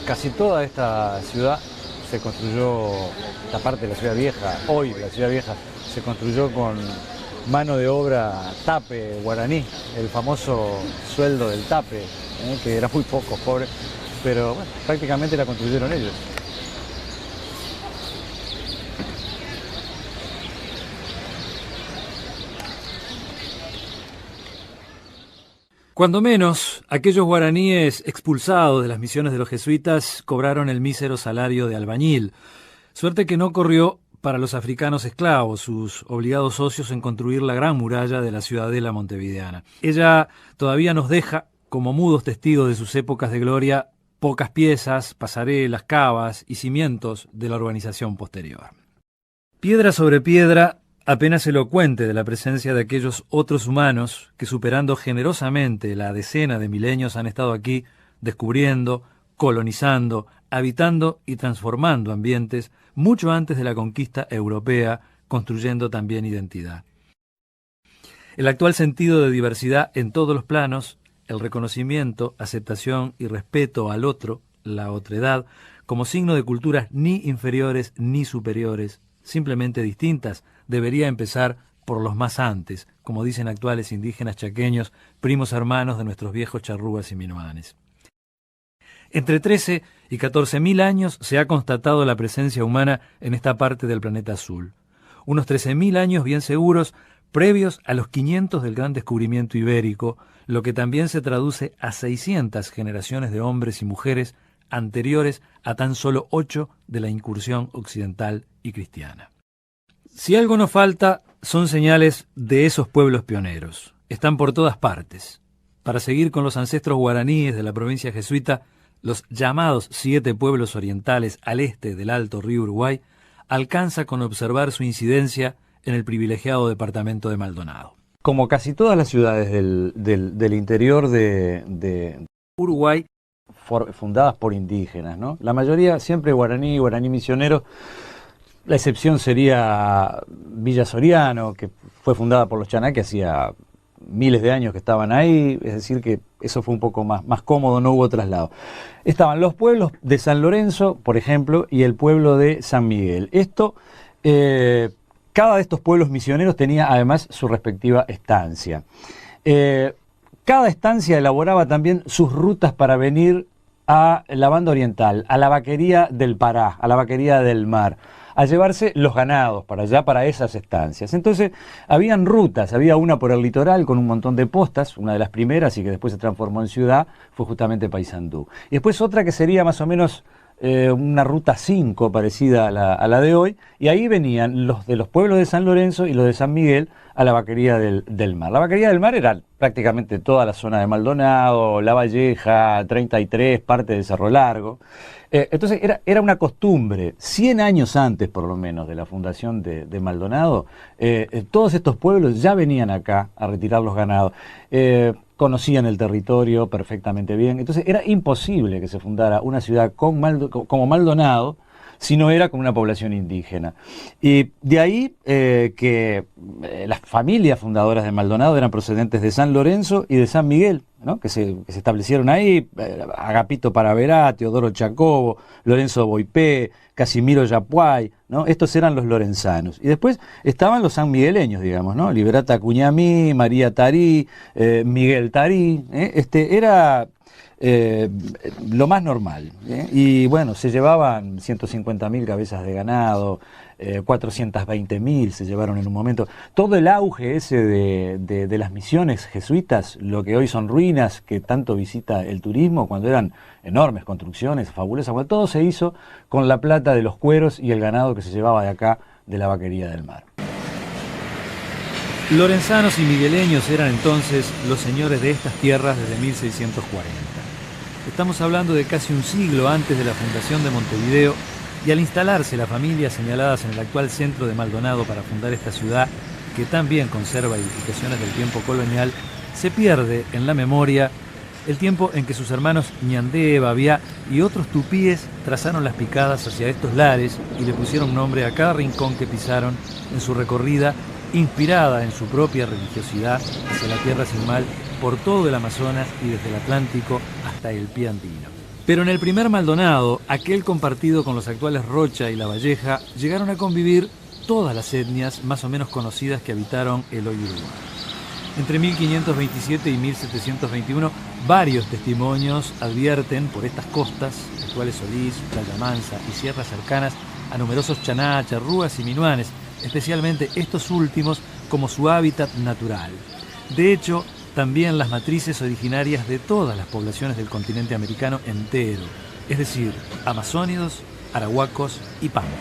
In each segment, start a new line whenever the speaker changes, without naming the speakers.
casi toda esta ciudad se construyó, esta parte de la ciudad vieja, hoy la ciudad vieja, se construyó con mano de obra tape guaraní, el famoso sueldo del tape, que era muy poco, pobre, pero bueno, prácticamente la construyeron ellos. Cuando menos, aquellos guaraníes expulsados de las misiones de los jesuitas cobraron el mísero salario de albañil, suerte que no corrió para los africanos esclavos, sus obligados socios en construir la gran muralla de la ciudadela montevideana. Ella todavía nos deja, como mudos testigos de sus épocas de gloria, pocas piezas, pasarelas, cavas y cimientos de la urbanización posterior. Piedra sobre piedra, apenas elocuente de la presencia de aquellos otros humanos que, superando generosamente la decena de milenios, han estado aquí descubriendo, colonizando, habitando y transformando ambientes mucho antes de la conquista europea, construyendo también identidad. El actual sentido de diversidad en todos los planos, el reconocimiento, aceptación y respeto al otro, la otredad, como signo de culturas ni inferiores ni superiores, simplemente distintas, debería empezar por los más antes, como dicen actuales indígenas chaqueños, primos hermanos de nuestros viejos charrúas y minuanes. Entre 13 y 14.000 años se ha constatado la presencia humana en esta parte del planeta azul. Unos 13.000 años bien seguros, previos a los 500 del gran descubrimiento ibérico, lo que también se traduce a 600 generaciones de hombres y mujeres anteriores a tan solo 8 de la incursión occidental y cristiana. Si algo nos falta, son señales de esos pueblos pioneros. Están por todas partes. Para seguir con los ancestros guaraníes de la provincia jesuita, los llamados 7 pueblos orientales al este del Alto Río Uruguay, alcanza con observar su incidencia en el privilegiado departamento de Maldonado. Como casi todas las ciudades del interior de Uruguay, fundadas por indígenas, ¿no? La mayoría siempre guaraní misionero. La excepción sería Villa Soriano, que fue fundada por los chaná, que hacía miles de años que estaban ahí, es decir que eso fue un poco más cómodo, no hubo traslado. Estaban los pueblos de San Lorenzo, por ejemplo, y el pueblo de San Miguel. Cada de estos pueblos misioneros tenía además su respectiva estancia. Cada estancia elaboraba también sus rutas para venir a la banda oriental, a la vaquería del Pará, a la vaquería del mar, a llevarse los ganados para allá, para esas estancias. Entonces, habían rutas, había una por el litoral con un montón de postas, una de las primeras y que después se transformó en ciudad, fue justamente Paysandú. Y después otra que sería más o menos una ruta 5 parecida a la de hoy, y ahí venían los de los pueblos de San Lorenzo y los de San Miguel a la vaquería del mar. La vaquería del mar era prácticamente toda la zona de Maldonado, La Valleja, 33, parte de Cerro Largo. Entonces era una costumbre, 100 años antes por lo menos de la fundación de Maldonado, todos estos pueblos ya venían acá a retirar los ganados, conocían el territorio perfectamente bien, entonces era imposible que se fundara una ciudad como Maldonado si no era con una población indígena. Y de ahí que las familias fundadoras de Maldonado eran procedentes de San Lorenzo y de San Miguel, ¿no? que se establecieron ahí, Agapito Paraverá, Teodoro Chacobo, Lorenzo Boipé, Casimiro Yapuay, ¿no? Estos eran los lorenzanos. Y después estaban los sanmigueleños, digamos, ¿no? Liberata Cuñamí, María Tarí, Miguel Tarí, era lo más normal, y bueno, se llevaban 150.000 cabezas de ganado, 420.000 se llevaron en un momento. Todo el auge ese de las misiones jesuitas, lo que hoy son ruinas, que tanto visita el turismo, cuando eran enormes construcciones, fabulosas, bueno, todo se hizo con la plata de los cueros y el ganado que se llevaba de acá, de la vaquería del mar. Lorenzanos y migueleños eran entonces los señores de estas tierras desde 1640. Estamos hablando de casi un siglo antes de la fundación de Montevideo, y al instalarse las familias señaladas en el actual centro de Maldonado para fundar esta ciudad, que también conserva edificaciones del tiempo colonial, se pierde en la memoria el tiempo en que sus hermanos Ñandé, Babiá y otros tupíes trazaron las picadas hacia estos lares y le pusieron nombre a cada rincón que pisaron en su recorrida, inspirada en su propia religiosidad hacia la tierra sin mal, por todo el Amazonas y desde el Atlántico hasta el pie andino. Pero en el primer Maldonado, aquel compartido con los actuales Rocha y La Valleja, llegaron a convivir todas las etnias más o menos conocidas que habitaron el hoy Uruguay. Entre 1527 y 1721, varios testimonios advierten por estas costas, actuales Solís, Playa Mansa y sierras cercanas, a numerosos chaná, charrúas y minuanes, especialmente estos últimos como su hábitat natural. De hecho, también las matrices originarias de todas las poblaciones del continente americano entero, es decir, amazónidos, arahuacos y pámpanos.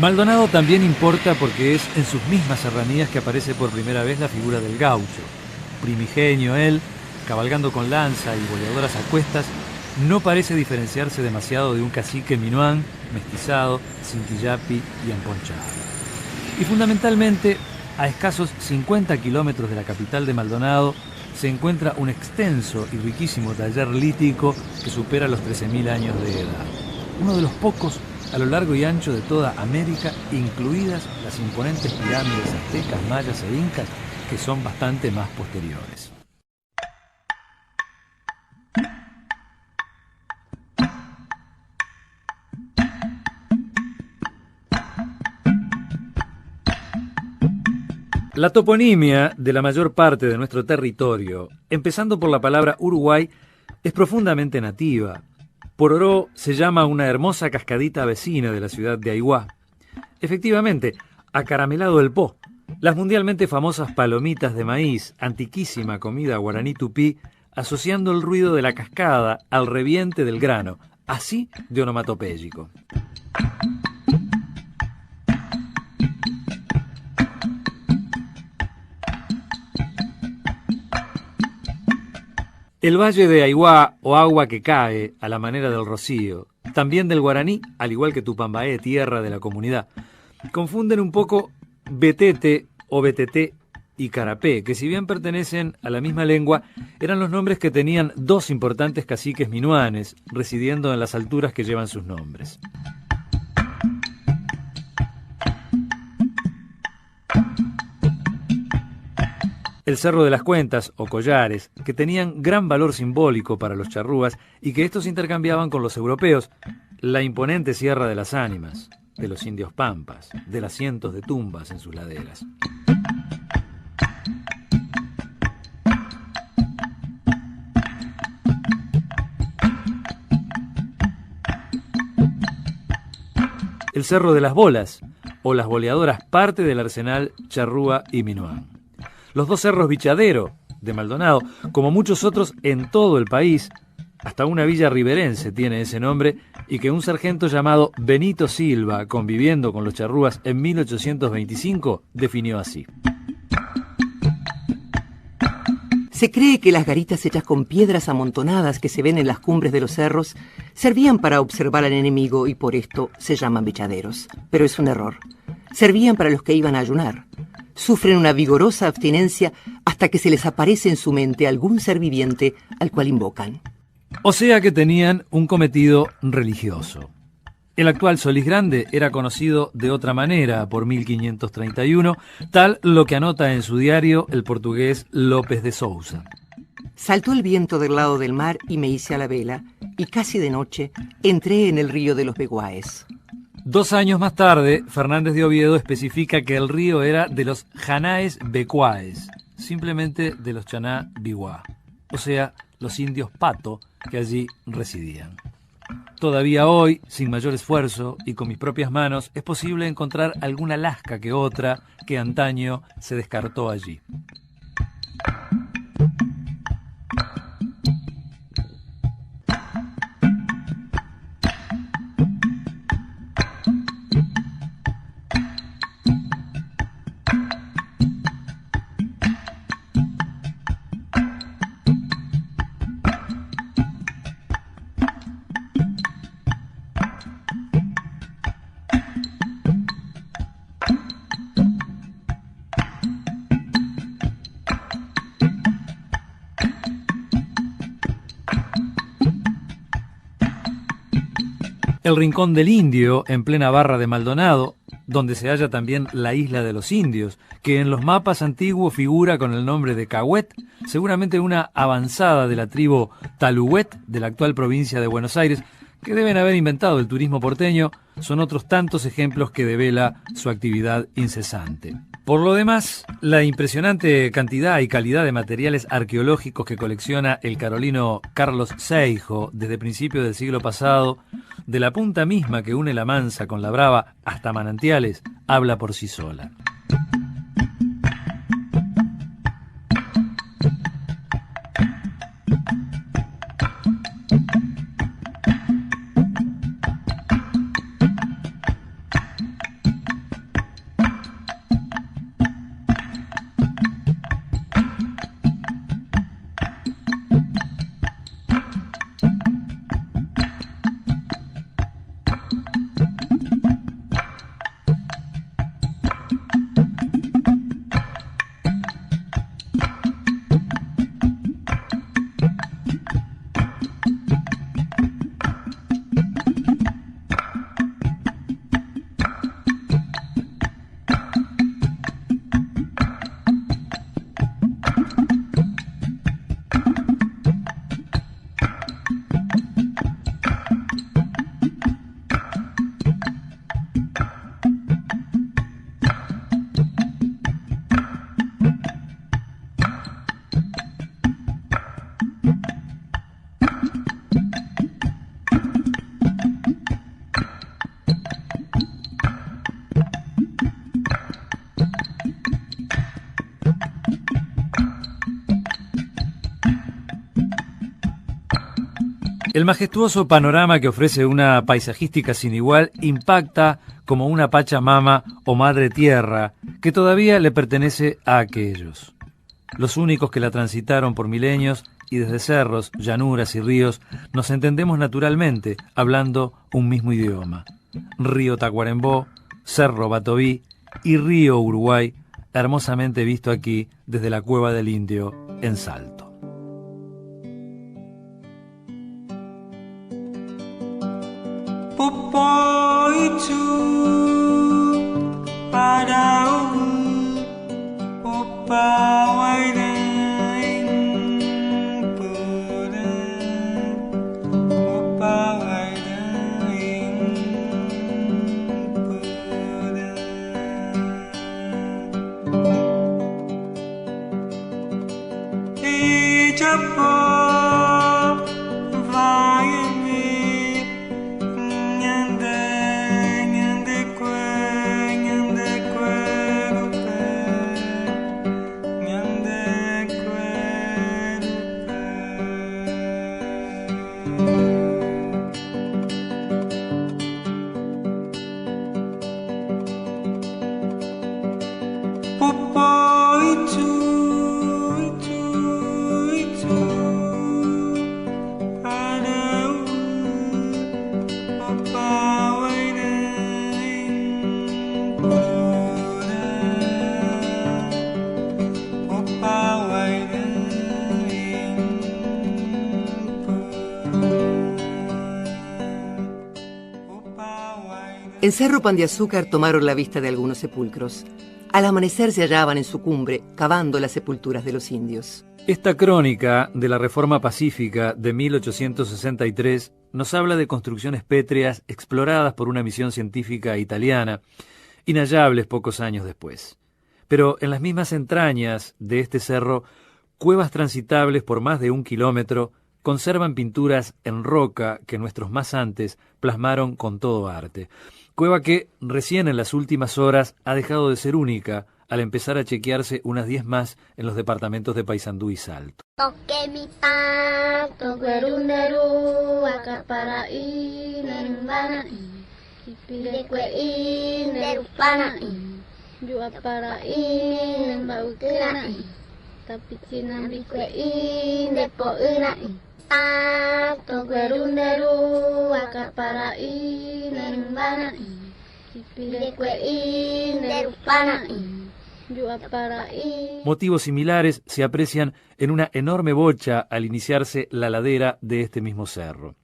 Maldonado también importa porque es en sus mismas serranías que aparece por primera vez la figura del gaucho. Primigenio él, cabalgando con lanza y boleadoras a cuestas, no parece diferenciarse demasiado de un cacique minuán, mestizado, cinquillapi y emponchado. Y fundamentalmente, a escasos 50 kilómetros de la capital de Maldonado, se encuentra un extenso y riquísimo taller lítico que supera los 13.000 años de edad. Uno de los pocos a lo largo y ancho de toda América, incluidas las imponentes pirámides aztecas, mayas e incas, que son bastante más posteriores. La toponimia de la mayor parte de nuestro territorio, empezando por la palabra Uruguay, es profundamente nativa. Pororó se llama una hermosa cascadita vecina de la ciudad de Aiguá. Efectivamente, acaramelado el po, las mundialmente famosas palomitas de maíz, antiquísima comida guaraní tupí, asociando el ruido de la cascada al reviente del grano, así de onomatopéyico. El valle de Aiguá, o agua que cae, a la manera del rocío, también del guaraní, al igual que Tupambaé, tierra de la comunidad, confunden un poco betete o beteté y carapé, que si bien pertenecen a la misma lengua, eran los nombres que tenían dos importantes caciques minuanes, residiendo en las alturas que llevan sus nombres. El Cerro de las Cuentas, o collares, que tenían gran valor simbólico para los charrúas y que estos intercambiaban con los europeos, la imponente Sierra de las Ánimas, de los indios pampas, de las cientos de tumbas en sus laderas. El Cerro de las Bolas, o las Boleadoras, parte del arsenal charrúa y minuán. Los dos cerros Bichadero, de Maldonado, como muchos otros en todo el país, hasta una villa riberense tiene ese nombre, y que un sargento llamado Benito Silva, conviviendo con los charrúas en 1825, definió así.
Se cree que las garitas hechas con piedras amontonadas que se ven en las cumbres de los cerros servían para observar al enemigo y por esto se llaman bichaderos. Pero es un error. Servían para los que iban a ayunar. Sufren una vigorosa abstinencia hasta que se les aparece en su mente algún ser viviente al cual invocan.
O sea que tenían un cometido religioso. El actual Solís Grande era conocido de otra manera por 1531, tal lo que anota en su diario el portugués López de Sousa.
Saltó el viento del lado del mar y me hice a la vela, y casi de noche entré en el río de los Beguáes.
2 años más tarde, Fernández de Oviedo especifica que el río era de los Janaes Becuáes, simplemente de los Chaná Biguá, o sea, los indios pato que allí residían. Todavía hoy, sin mayor esfuerzo y con mis propias manos, es posible encontrar alguna lasca que otra que antaño se descartó allí. El Rincón del Indio, en plena barra de Maldonado, donde se halla también la isla de los indios, que en los mapas antiguos figura con el nombre de Cahuet, seguramente una avanzada de la tribu Taluhuet de la actual provincia de Buenos Aires, que deben haber inventado el turismo porteño. Son otros tantos ejemplos que devela su actividad incesante. Por lo demás, la impresionante cantidad y calidad de materiales arqueológicos que colecciona el carolino Carlos Seijo desde principios del siglo pasado, de la punta misma que une la Mansa con la Brava hasta Manantiales, habla por sí sola. El majestuoso panorama que ofrece una paisajística sin igual impacta como una Pachamama o Madre Tierra que todavía le pertenece a aquellos. Los únicos que la transitaron por milenios y desde cerros, llanuras y ríos nos entendemos naturalmente hablando un mismo idioma. Río Tacuarembó, Cerro Batoví y Río Uruguay, hermosamente visto aquí desde la Cueva del Indio en Salto.
Popo itu padamu popawai daing puda popawai daing puda ijapo
En Cerro Pan de Azúcar tomaron la vista de algunos sepulcros. Al amanecer se hallaban en su cumbre, cavando las sepulturas de los indios.
Esta crónica de la Reforma Pacífica de 1863 nos habla de construcciones pétreas exploradas por una misión científica italiana, inhallables pocos años después. Pero en las mismas entrañas de este cerro, cuevas transitables por más de 1 kilómetro conservan pinturas en roca que nuestros más antes plasmaron con todo arte. Cueva que, recién en las últimas horas, ha dejado de ser única al empezar a chequearse unas 10 más en los departamentos de Paysandú y Salto. Motivos similares se aprecian en una enorme bocha al iniciarse la ladera de este mismo cerro.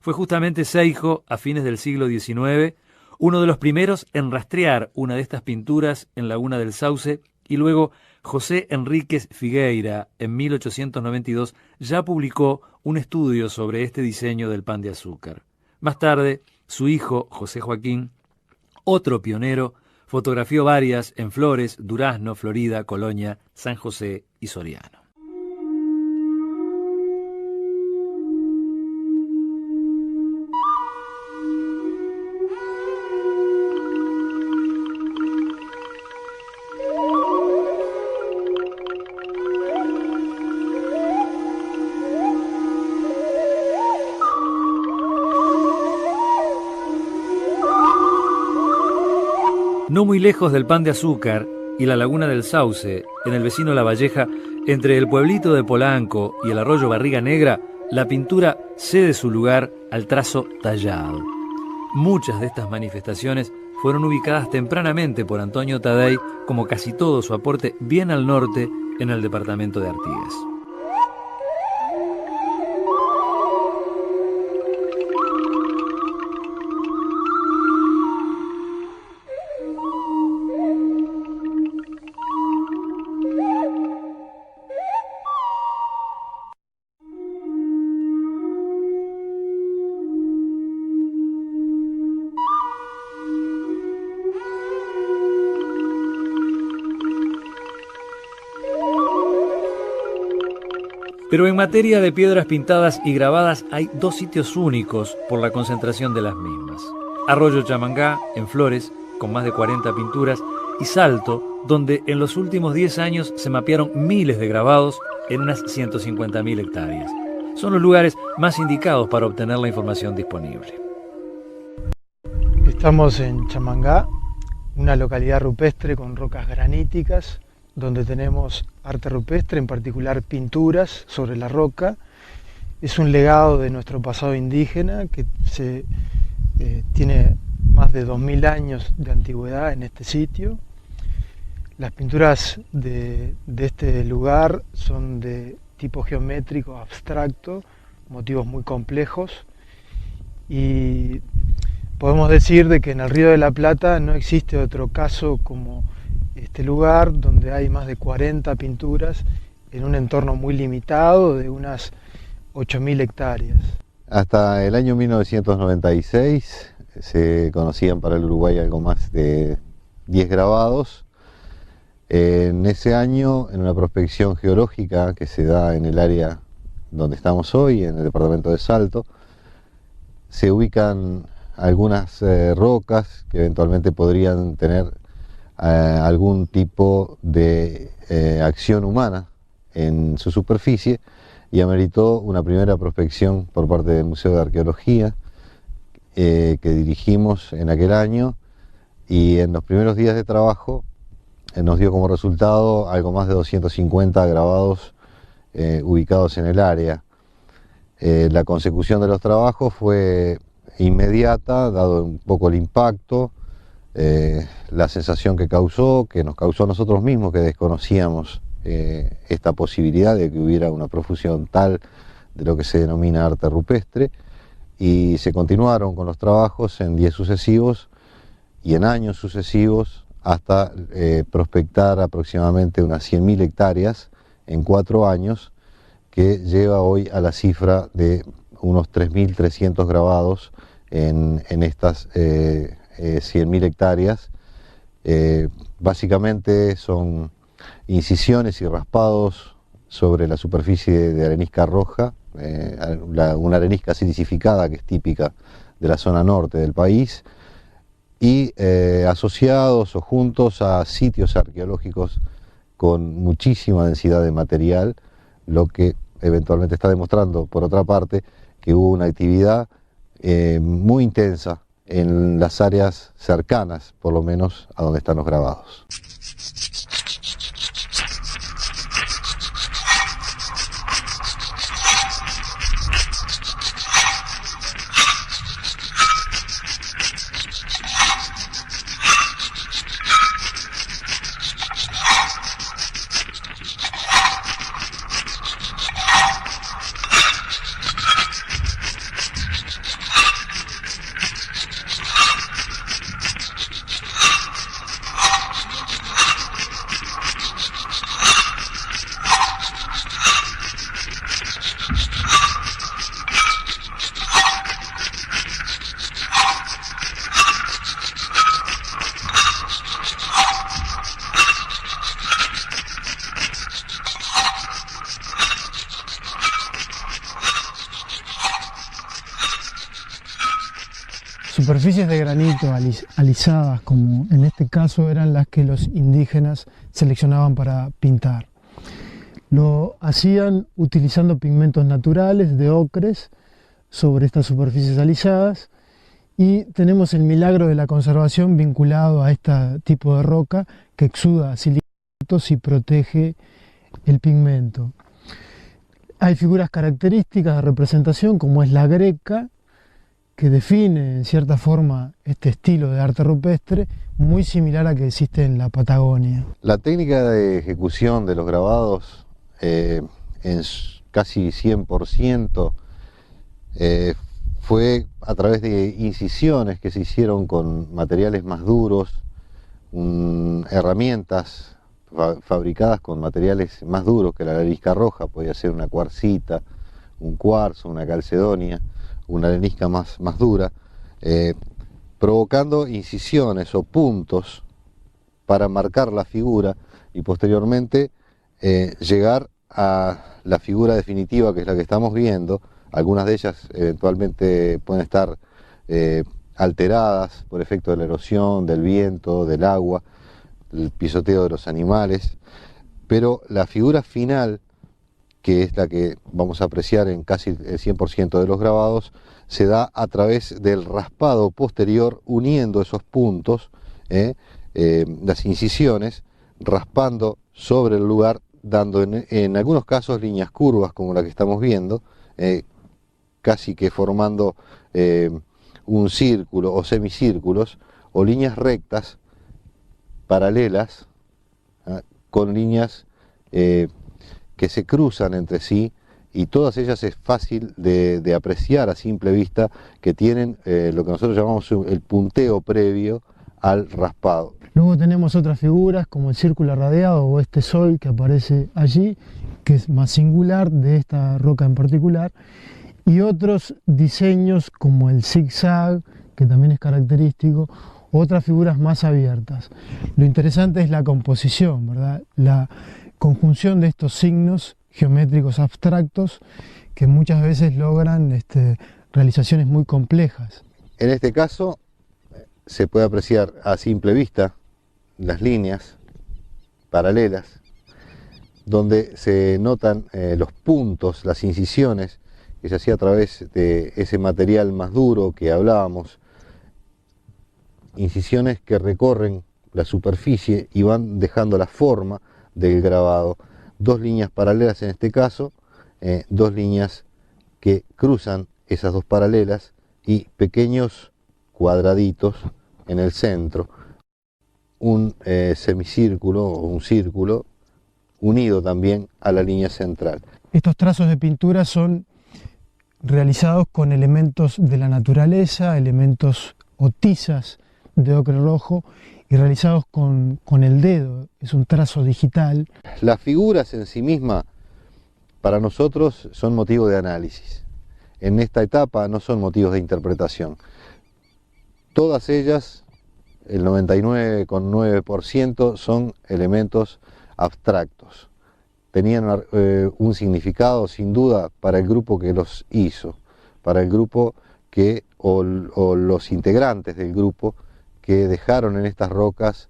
Fue justamente Seijo, a fines del siglo XIX, Uno de los primeros en rastrear una de estas pinturas en Laguna del Sauce, y luego José Enríquez Figueira, en 1892, ya publicó un estudio sobre este diseño del pan de azúcar. Más tarde, su hijo, José Joaquín, otro pionero, fotografió varias en Flores, Durazno, Florida, Colonia, San José y Soriano. No muy lejos del Pan de Azúcar y la Laguna del Sauce, en el vecino La Valleja, entre el pueblito de Polanco y el arroyo Barriga Negra, la pintura cede su lugar al trazo tallado. Muchas de estas manifestaciones fueron ubicadas tempranamente por Antonio Tadei, como casi todo su aporte bien al norte en el departamento de Artigas. Pero en materia de piedras pintadas y grabadas hay dos sitios únicos por la concentración de las mismas. Arroyo Chamangá, en Flores, con más de 40 pinturas, y Salto, donde en los últimos 10 años se mapearon miles de grabados en unas 150.000 hectáreas. Son los lugares más indicados para obtener la información disponible.
Estamos en Chamangá, una localidad rupestre con rocas graníticas, donde tenemos arte rupestre, en particular pinturas sobre la roca. Es un legado de nuestro pasado indígena que tiene más de 2000 años de antigüedad en este sitio. Las pinturas de este lugar son de tipo geométrico abstracto, motivos muy complejos, y podemos decir de que en el Río de la Plata no existe otro caso como este lugar, donde hay más de 40 pinturas en un entorno muy limitado de unas 8.000 hectáreas.
Hasta el año 1996 se conocían para el Uruguay algo más de 10 grabados. En ese año, en una prospección geológica que se da en el área donde estamos hoy, en el departamento de Salto, se ubican algunas rocas que eventualmente podrían tener algún tipo de acción humana en su superficie, y ameritó una primera prospección por parte del Museo de Arqueología que dirigimos en aquel año, y en los primeros días de trabajo nos dio como resultado algo más de 250 grabados ubicados en el área. La consecución de los trabajos fue inmediata, dado un poco el impacto, la sensación que nos causó a nosotros mismos, que desconocíamos esta posibilidad de que hubiera una profusión tal de lo que se denomina arte rupestre, y se continuaron con los trabajos en 10 sucesivos y en años sucesivos hasta prospectar aproximadamente unas 100.000 hectáreas en 4 años, que lleva hoy a la cifra de unos 3.300 grabados en estas 100.000 hectáreas. Básicamente son incisiones y raspados sobre la superficie de arenisca roja, una arenisca silicificada que es típica de la zona norte del país, y asociados o juntos a sitios arqueológicos con muchísima densidad de material, lo que eventualmente está demostrando, por otra parte, que hubo una actividad muy intensa en las áreas cercanas, por lo menos, a donde están los grabados.
superficies de granito alisadas, como en este caso, eran las que los indígenas seleccionaban para pintar. Lo hacían utilizando pigmentos naturales de ocres sobre estas superficies alisadas, y tenemos el milagro de la conservación vinculado a este tipo de roca que exuda silicatos y protege el pigmento. Hay figuras características de representación, como es la greca, que define en cierta forma este estilo de arte rupestre, muy similar a que existe en la Patagonia.
La técnica de ejecución de los grabados en casi 100% fue a través de incisiones que se hicieron con materiales más duros, herramientas fabricadas con materiales más duros que la arenisca roja. Podía ser una cuarcita, un cuarzo, una calcedonia, una arenisca más dura, provocando incisiones o puntos para marcar la figura y posteriormente llegar a la figura definitiva, que es la que estamos viendo. Algunas de ellas eventualmente pueden estar alteradas por efecto de la erosión, del viento, del agua, el pisoteo de los animales, pero la figura final, que es la que vamos a apreciar en casi el 100% de los grabados, se da a través del raspado posterior, uniendo esos puntos, las incisiones, raspando sobre el lugar, dando en algunos casos líneas curvas como la que estamos viendo, casi que formando un círculo o semicírculos, o líneas rectas paralelas, con líneas que se cruzan entre sí, y todas ellas es fácil de apreciar a simple vista, que tienen lo que nosotros llamamos el punteo previo al raspado.
Luego tenemos otras figuras como el círculo radiado o este sol que aparece allí, que es más singular de esta roca en particular, y otros diseños como el zigzag, que también es característico, otras figuras más abiertas. Lo interesante es la composición, ¿verdad? La conjunción de estos signos geométricos abstractos que muchas veces logran realizaciones muy complejas.
En este caso se puede apreciar a simple vista las líneas paralelas, donde se notan los puntos, las incisiones que se hacía a través de ese material más duro que hablábamos, incisiones que recorren la superficie y van dejando la forma del grabado. Dos líneas paralelas en este caso, dos líneas que cruzan esas dos paralelas y pequeños cuadraditos en el centro, un semicírculo o un círculo unido también a la línea central.
Estos trazos de pintura son realizados con elementos de la naturaleza, elementos o tizas de ocre rojo, y realizados con el dedo. Es un trazo digital.
Las figuras en sí mismas para nosotros son motivo de análisis. En esta etapa no son motivos de interpretación. Todas ellas, el 99,9%, son elementos abstractos. Tenían un significado sin duda para el grupo que los hizo, para el grupo que, o los integrantes del grupo que dejaron en estas rocas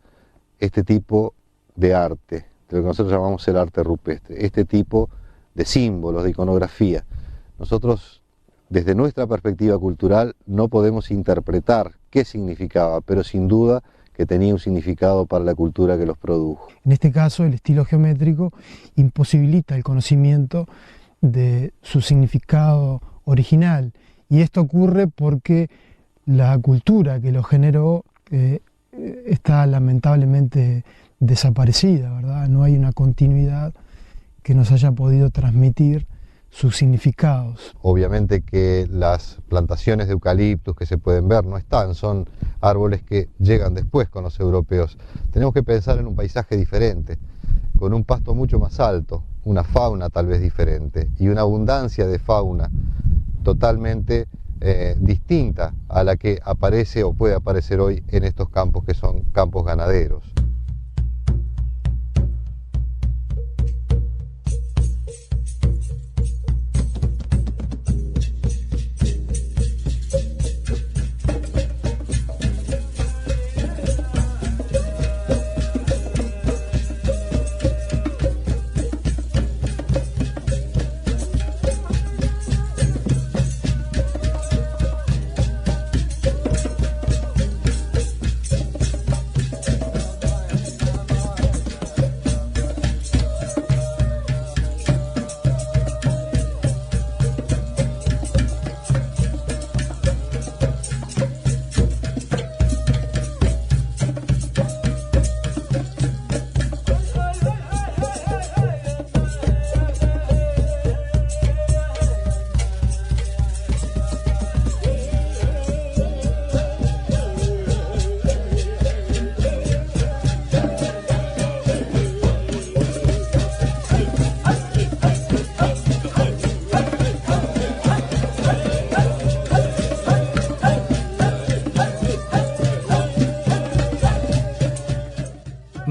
este tipo de arte, de lo que nosotros llamamos el arte rupestre, este tipo de símbolos, de iconografía. Nosotros, desde nuestra perspectiva cultural, no podemos interpretar qué significaba, pero sin duda que tenía un significado para la cultura que los produjo.
En este caso, el estilo geométrico imposibilita el conocimiento de su significado original, y esto ocurre porque la cultura que lo generó está lamentablemente desaparecida, ¿verdad? No hay una continuidad que nos haya podido transmitir sus significados.
Obviamente que las plantaciones de eucaliptus que se pueden ver no están, son árboles que llegan después con los europeos. Tenemos que pensar en un paisaje diferente, con un pasto mucho más alto, una fauna tal vez diferente y una abundancia de fauna totalmente distinta a la que aparece o puede aparecer hoy en estos campos que son campos ganaderos.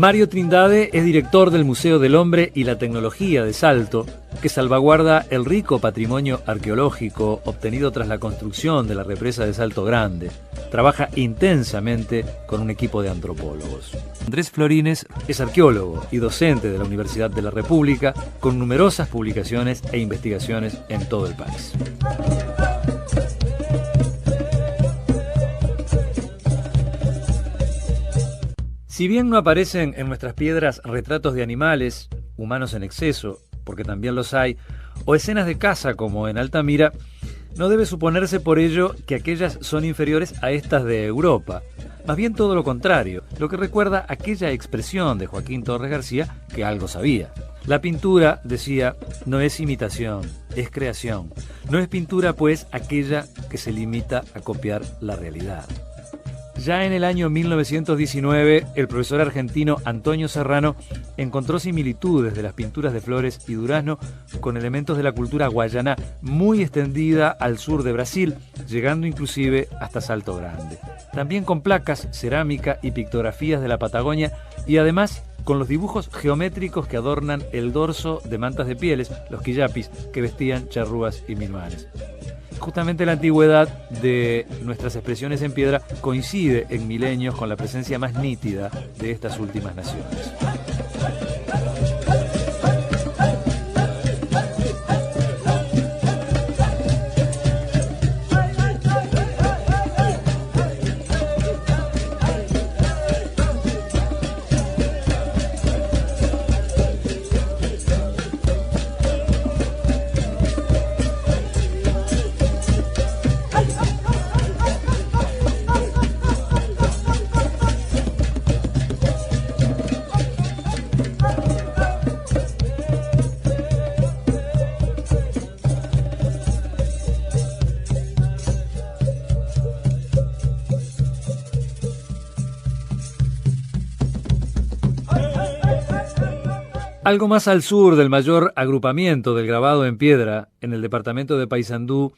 Mario Trindade es director del Museo del Hombre y la Tecnología de Salto, que salvaguarda el rico patrimonio arqueológico obtenido tras la construcción de la represa de Salto Grande. Trabaja intensamente con un equipo de antropólogos. Andrés Florines es arqueólogo y docente de la Universidad de la República, con numerosas publicaciones e investigaciones en todo el país. Si bien no aparecen en nuestras piedras retratos de animales, humanos en exceso, porque también los hay, o escenas de caza como en Altamira, no debe suponerse por ello que aquellas son inferiores a estas de Europa. Más bien todo lo contrario, lo que recuerda aquella expresión de Joaquín Torres García que algo sabía. La pintura, decía, no es imitación, es creación. No es pintura, pues, aquella que se limita a copiar la realidad. Ya en el año 1919, el profesor argentino Antonio Serrano encontró similitudes de las pinturas de Flores y Durazno con elementos de la cultura guayaná muy extendida al sur de Brasil, llegando inclusive hasta Salto Grande. También con placas, cerámica y pictografías de la Patagonia y además con los dibujos geométricos que adornan el dorso de mantas de pieles, los quillapis, que vestían charrúas y milmanes. Justamente la antigüedad de nuestras expresiones en piedra coincide en milenios con la presencia más nítida de estas últimas naciones. Algo más al sur del mayor agrupamiento del grabado en piedra, en el departamento de Paysandú,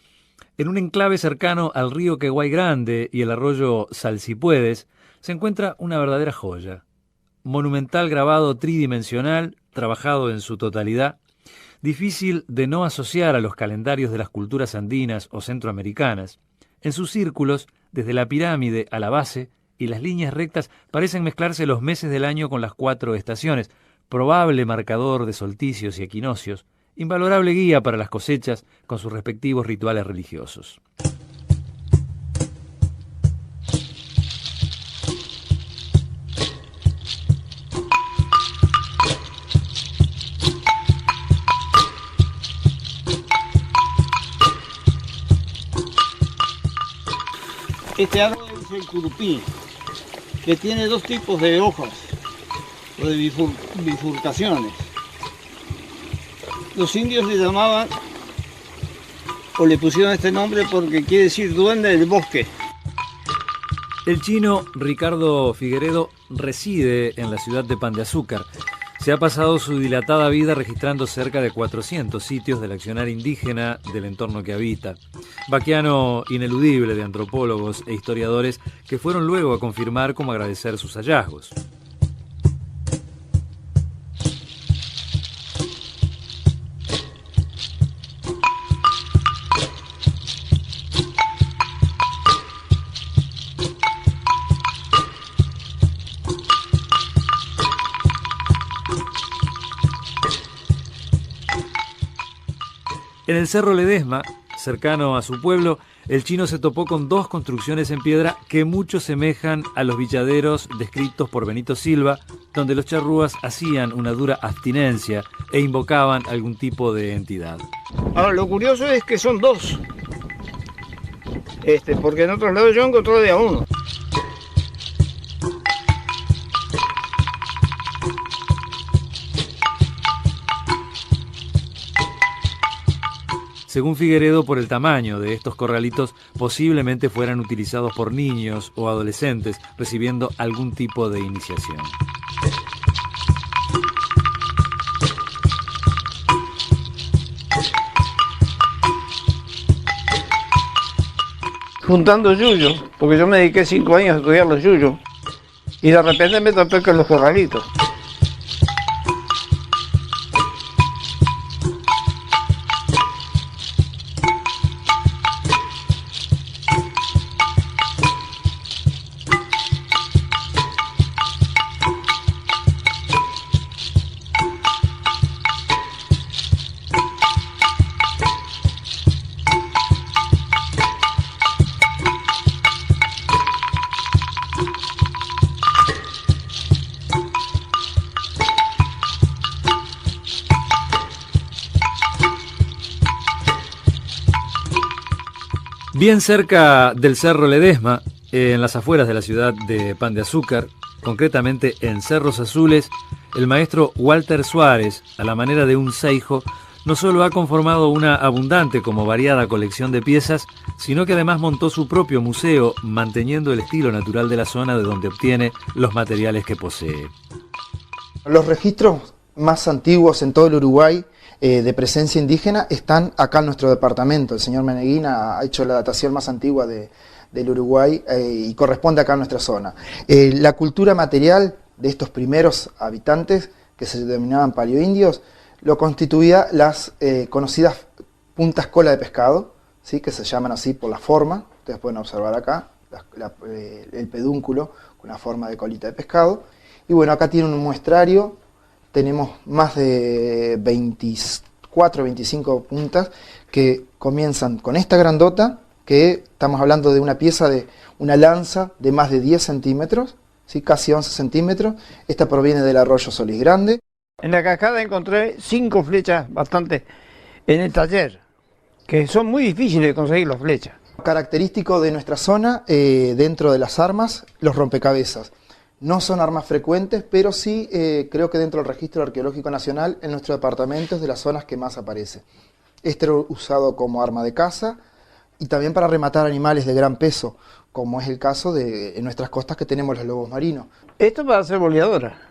en un enclave cercano al río Queguay Grande y el arroyo Salsipuedes, se encuentra una verdadera joya. Monumental grabado tridimensional, trabajado en su totalidad, difícil de no asociar a los calendarios de las culturas andinas o centroamericanas. En sus círculos, desde la pirámide a la base y las líneas rectas, parecen mezclarse los meses del año con las 4 estaciones, probable marcador de solsticios y equinoccios, invalorable guía para las cosechas con sus respectivos rituales religiosos.
Este árbol es el curupí, que tiene 2 tipos de hojas o de bifurcaciones. Los indios le llamaban o le pusieron este nombre porque quiere decir duende del bosque.
El chino Ricardo Figueredo reside en la ciudad de Pan de Azúcar. Se ha pasado su dilatada vida registrando cerca de 400 sitios del accionar indígena del entorno que habita. Vaquiano ineludible de antropólogos e historiadores que fueron luego a confirmar cómo agradecer sus hallazgos. En el Cerro Ledesma, cercano a su pueblo, el chino se topó con 2 construcciones en piedra que mucho semejan a los villaderos descritos por Benito Silva, donde los charrúas hacían una dura abstinencia e invocaban algún tipo de entidad.
Ahora, lo curioso es que son 2, porque en otros lados yo encontré de a 1.
Según Figueredo, por el tamaño de estos corralitos, posiblemente fueran utilizados por niños o adolescentes recibiendo algún tipo de iniciación.
Juntando yuyos, porque yo me dediqué 5 años a estudiar los yuyos. Y de repente me topé con los corralitos.
Bien cerca del Cerro Ledesma, en las afueras de la ciudad de Pan de Azúcar, concretamente en Cerros Azules, el maestro Walter Suárez, a la manera de un seijo, no solo ha conformado una abundante como variada colección de piezas, sino que además montó su propio museo, manteniendo el estilo natural de la zona de donde obtiene los materiales que posee.
Los registros más antiguos en todo el Uruguay de presencia indígena están acá en nuestro departamento. El señor Meneguín ha hecho la datación más antigua del Uruguay y corresponde acá a nuestra zona. La cultura material de estos primeros habitantes, que se denominaban paleoindios, lo constituía las conocidas puntas cola de pescado, ¿sí? Que se llaman así por la forma. Ustedes pueden observar acá el pedúnculo con la forma de colita de pescado. Y bueno, acá tienen un muestrario. Tenemos más de 24, 25 puntas que comienzan con esta grandota, que estamos hablando de una pieza de una lanza de más de 10 centímetros, ¿sí? Casi 11 centímetros. Esta proviene del arroyo Solís Grande.
En la cascada encontré 5 flechas bastante en el taller, que son muy difíciles de conseguir las flechas.
Característico de nuestra zona, dentro de las armas, los rompecabezas. No son armas frecuentes, pero sí creo que dentro del Registro Arqueológico Nacional, en nuestro departamento es de las zonas que más aparece. Este era usado como arma de caza y también para rematar animales de gran peso, como es el caso de en nuestras costas que tenemos los lobos marinos.
Esto para hacer boleadora.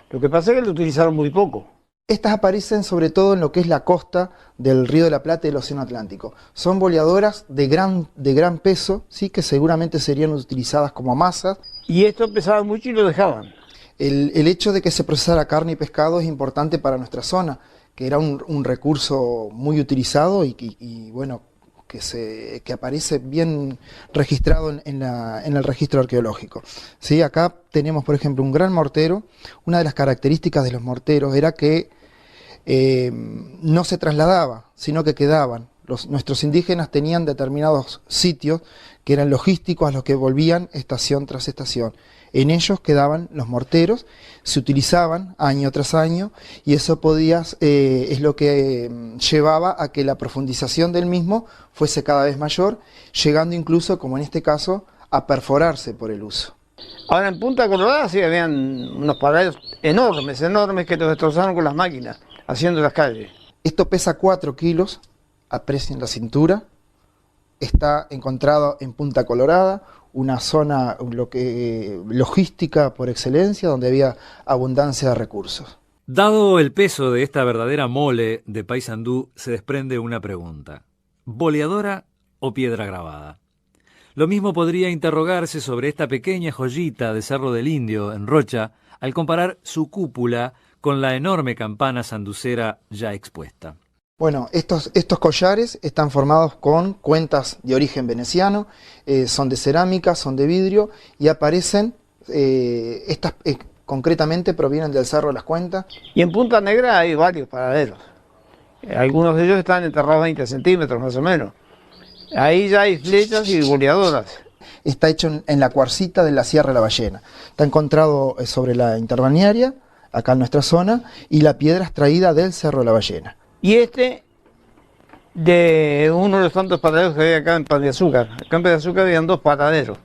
Lo que pasa es que lo utilizaron muy poco.
Estas aparecen sobre todo en lo que es la costa del Río de la Plata y del Océano Atlántico. Son boleadoras de gran peso, ¿sí? Que seguramente serían utilizadas como masas.
Y esto pesaba mucho y lo dejaban.
El hecho de que se procesara carne y pescado es importante para nuestra zona, que era un recurso muy utilizado y bueno, que aparece bien registrado en el registro arqueológico. ¿Sí? Acá tenemos, por ejemplo, un gran mortero. Una de las características de los morteros era que no se trasladaba, sino que quedaban. Nuestros indígenas tenían determinados sitios que eran logísticos a los que volvían estación tras estación. En ellos quedaban los morteros, se utilizaban año tras año y eso es lo que llevaba a que la profundización del mismo fuese cada vez mayor, llegando incluso, como en este caso, a perforarse por el uso.
Ahora en Punta Colorada sí habían unos paraderos enormes que los destrozaron con las máquinas, haciendo las calles.
Esto pesa 4 kilos, aprecien la cintura, está encontrado en Punta Colorada, una zona logística por excelencia, donde había abundancia de recursos.
Dado el peso de esta verdadera mole de Paysandú, se desprende una pregunta: ¿boleadora o piedra grabada? Lo mismo podría interrogarse sobre esta pequeña joyita de Cerro del Indio, en Rocha, al comparar su cúpula con la enorme campana sanducera ya expuesta.
Bueno, estos collares están formados con cuentas de origen veneciano, son de cerámica, son de vidrio y aparecen, estas concretamente provienen del Cerro de las Cuentas.
Y en Punta Negra hay varios paraderos. Algunos de ellos están enterrados 20 centímetros más o menos. Ahí ya hay flechas y boleadoras.
Está hecho en la cuarcita de la Sierra de la Ballena. Está encontrado sobre la interbalnearia, acá en nuestra zona, y la piedra es traída del Cerro de la Ballena.
Y este, de uno de los tantos paraderos que había acá en Pan de Azúcar. Acá en Pan de Azúcar habían 2 paraderos.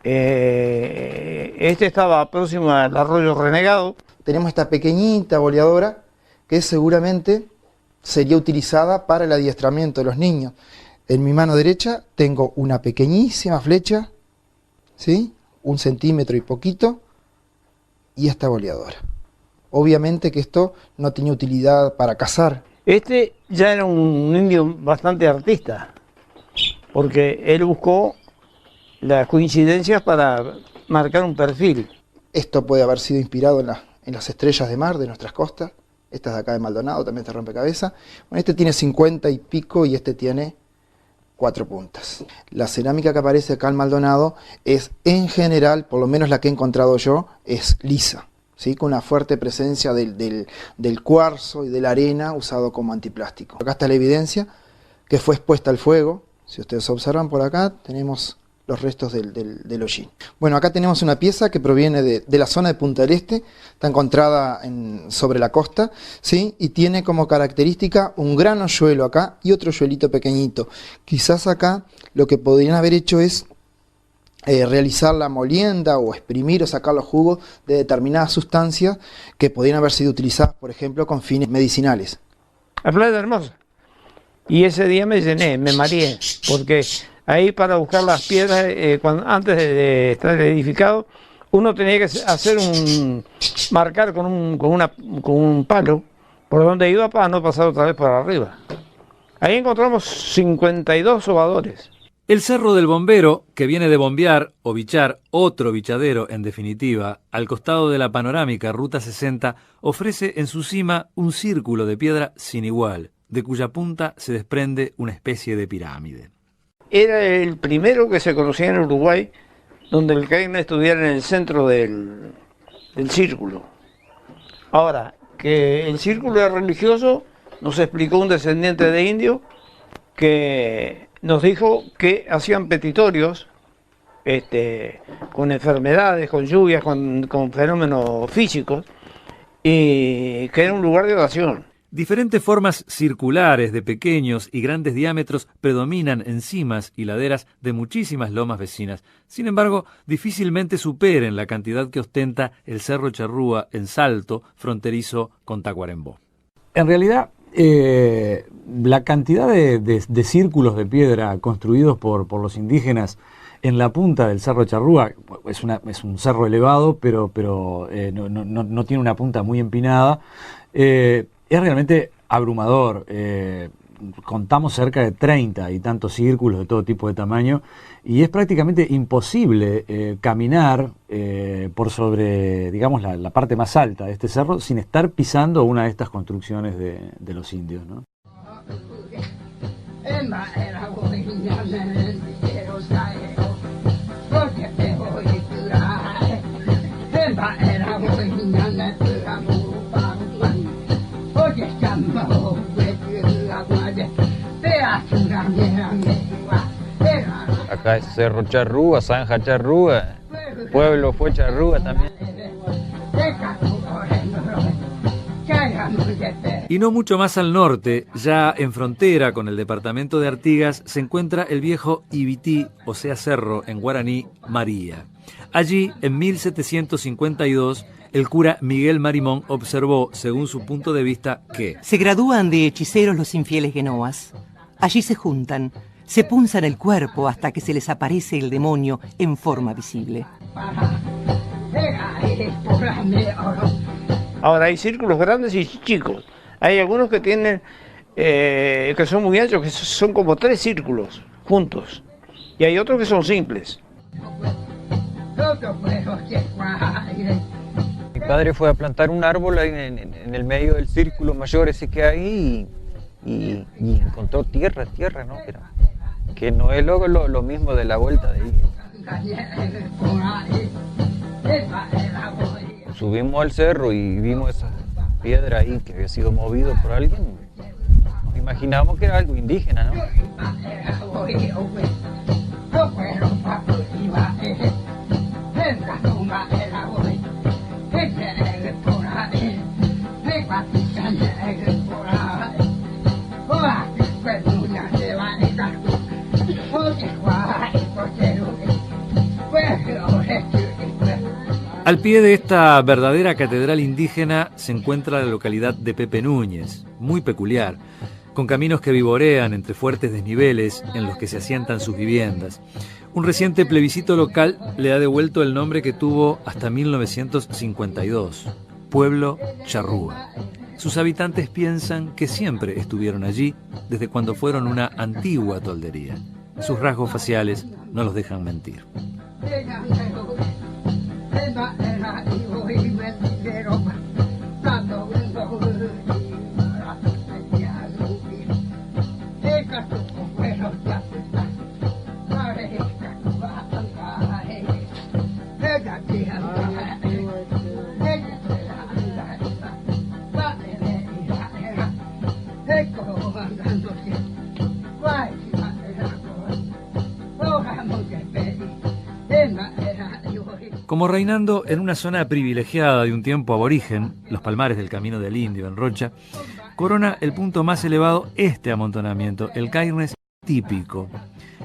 Este estaba próximo al arroyo Renegado.
Tenemos esta pequeñita boleadora que seguramente sería utilizada para el adiestramiento de los niños. En mi mano derecha tengo una pequeñísima flecha, ¿sí? 1 centímetro y poquito, y esta boleadora. Obviamente que esto no tenía utilidad para cazar.
Este ya era un indio bastante artista, porque él buscó las coincidencias para marcar un perfil.
Esto puede haber sido inspirado en las estrellas de mar de nuestras costas. Esta es de acá de Maldonado, también este rompecabezas. Bueno, este tiene 50 y pico y este tiene 4 puntas. La cerámica que aparece acá en Maldonado es, en general, por lo menos la que he encontrado yo, es lisa, ¿sí? Con una fuerte presencia del cuarzo y de la arena usado como antiplástico. Acá está la evidencia que fue expuesta al fuego. Si ustedes observan por acá, tenemos los restos del hollín. Bueno, acá tenemos una pieza que proviene de la zona de Punta del Este, está encontrada sobre la costa, ¿sí? Y tiene como característica un gran hoyuelo acá y otro hoyuelito pequeñito. Quizás acá lo que podrían haber hecho es realizar la molienda o exprimir o sacar los jugos de determinadas sustancias que podrían haber sido utilizadas, por ejemplo, con fines medicinales.
La playa hermosa. Y ese día me llené, me mareé, porque ahí para buscar las piedras, antes de estar edificado, uno tenía que marcar con un palo por donde iba para no pasar otra vez por arriba. Ahí encontramos 52 sobadores.
El Cerro del Bombero, que viene de bombear o bichar, otro bichadero en definitiva, al costado de la panorámica Ruta 60, ofrece en su cima un círculo de piedra sin igual, de cuya punta se desprende una especie de pirámide.
Era el primero que se conocía en Uruguay, donde el Caigna estuviera en el centro del círculo. Ahora, que el círculo era religioso, nos explicó un descendiente de indio que nos dijo que hacían petitorios con enfermedades, con lluvias, con fenómenos físicos, y que era un lugar de oración.
Diferentes formas circulares de pequeños y grandes diámetros predominan en cimas y laderas de muchísimas lomas vecinas. Sin embargo, difícilmente superen la cantidad que ostenta el Cerro Charrúa en Salto, fronterizo con Tacuarembó.
En realidad, la cantidad de círculos de piedra construidos por los indígenas en la punta del Cerro Charrúa es un cerro elevado, pero no tiene una punta muy empinada. Es realmente abrumador. Contamos cerca de 30 y tantos círculos de todo tipo de tamaño y es prácticamente imposible caminar por sobre, digamos, la parte más alta de este cerro sin estar pisando una de estas construcciones de los indios, ¿no?
Acá es Cerro Charrúa, Zanja Charrúa, pueblo fue Charrúa también.
Y no mucho más al norte, ya en frontera con el departamento de Artigas, se encuentra el viejo Ibití, o sea cerro en guaraní, María. Allí, en 1752, el cura Miguel Marimón observó, según su punto de vista, que
se gradúan de hechiceros los infieles genoas. Allí se juntan, se punzan el cuerpo hasta que se les aparece el demonio en forma visible.
Ahora hay círculos grandes y chicos. Hay algunos que tienen, que son muy anchos, que son como 3 círculos juntos. Y hay otros que son simples.
Mi padre fue a plantar un árbol en el medio del círculo mayor ese que hay y encontró tierra, ¿no? Que no es lo mismo de la vuelta de ahí. Subimos al cerro y vimos esa piedra ahí que había sido movido por alguien. Nos imaginamos que era algo indígena, ¿no?
Al pie de esta verdadera catedral indígena se encuentra la localidad de Pepe Núñez, muy peculiar, con caminos que vivorean entre fuertes desniveles en los que se asientan sus viviendas. Un reciente plebiscito local le ha devuelto el nombre que tuvo hasta 1952, Pueblo Charrúa. Sus habitantes piensan que siempre estuvieron allí desde cuando fueron una antigua toldería. sus rasgos faciales no los dejan mentir. Como reinando en una zona privilegiada de un tiempo aborigen, los palmares del Camino del Indio en Rocha, corona el punto más elevado este amontonamiento, el Cairnes típico.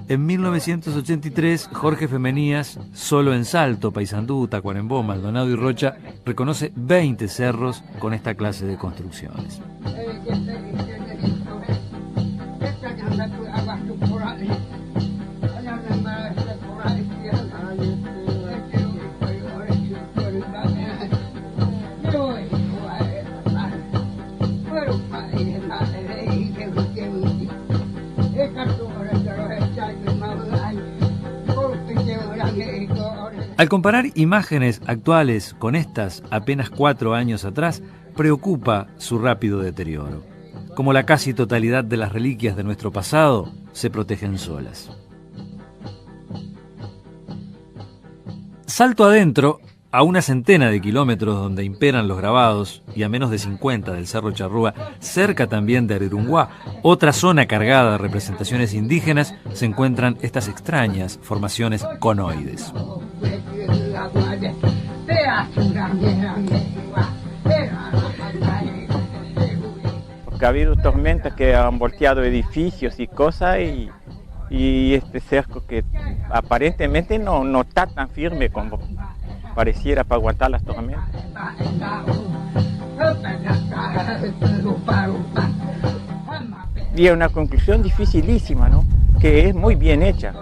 En 1983, Jorge Femenías, solo en Salto, Paysandú, Tacuarembó, Maldonado y Rocha, reconoce 20 cerros con esta clase de construcciones. Al comparar imágenes actuales con estas apenas 4 años atrás, preocupa su rápido deterioro. Como la casi totalidad de las reliquias de nuestro pasado, se protegen solas. Salto adentro, a una centena de kilómetros donde imperan los grabados y a menos de 50 del Cerro Charrúa, cerca también de Arurunguá, otra zona cargada de representaciones indígenas, se encuentran estas extrañas formaciones conoides.
Porque ha habido tormentas que han volteado edificios y cosas y este cerco que aparentemente no está tan firme como pareciera para aguantar las tormentas. Y es una conclusión dificilísima, ¿no? Que es muy bien hecha.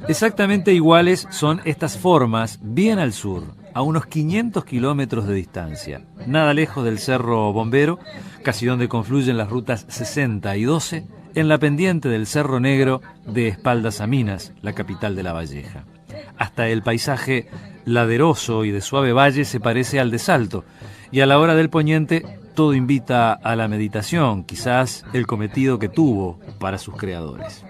Exactamente iguales son estas formas bien al sur, a unos 500 kilómetros de distancia, nada lejos del Cerro Bombero, casi donde confluyen las rutas 60 y 12, en la pendiente del Cerro Negro de espaldas a Minas, la capital de La Valleja. Hasta el paisaje laderoso y de suave valle se parece al de Salto, y a la hora del poniente todo invita a la meditación, quizás el cometido que tuvo para sus creadores.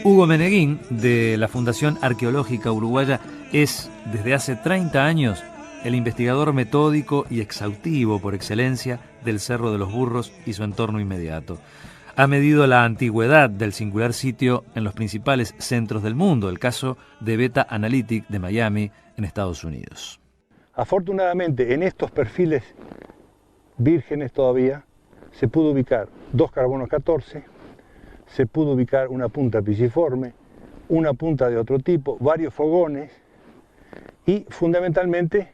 Hugo Meneguín, de la Fundación Arqueológica Uruguaya, es, desde hace 30 años, el investigador metódico y exhaustivo por excelencia del Cerro de los Burros y su entorno inmediato. ha medido la antigüedad del singular sitio en los principales centros del mundo, el caso de Beta Analytic de Miami, en Estados Unidos.
Afortunadamente, en estos perfiles vírgenes todavía, se pudo ubicar 2 carbono 14, se pudo ubicar una punta pisiforme, una punta de otro tipo, varios fogones y fundamentalmente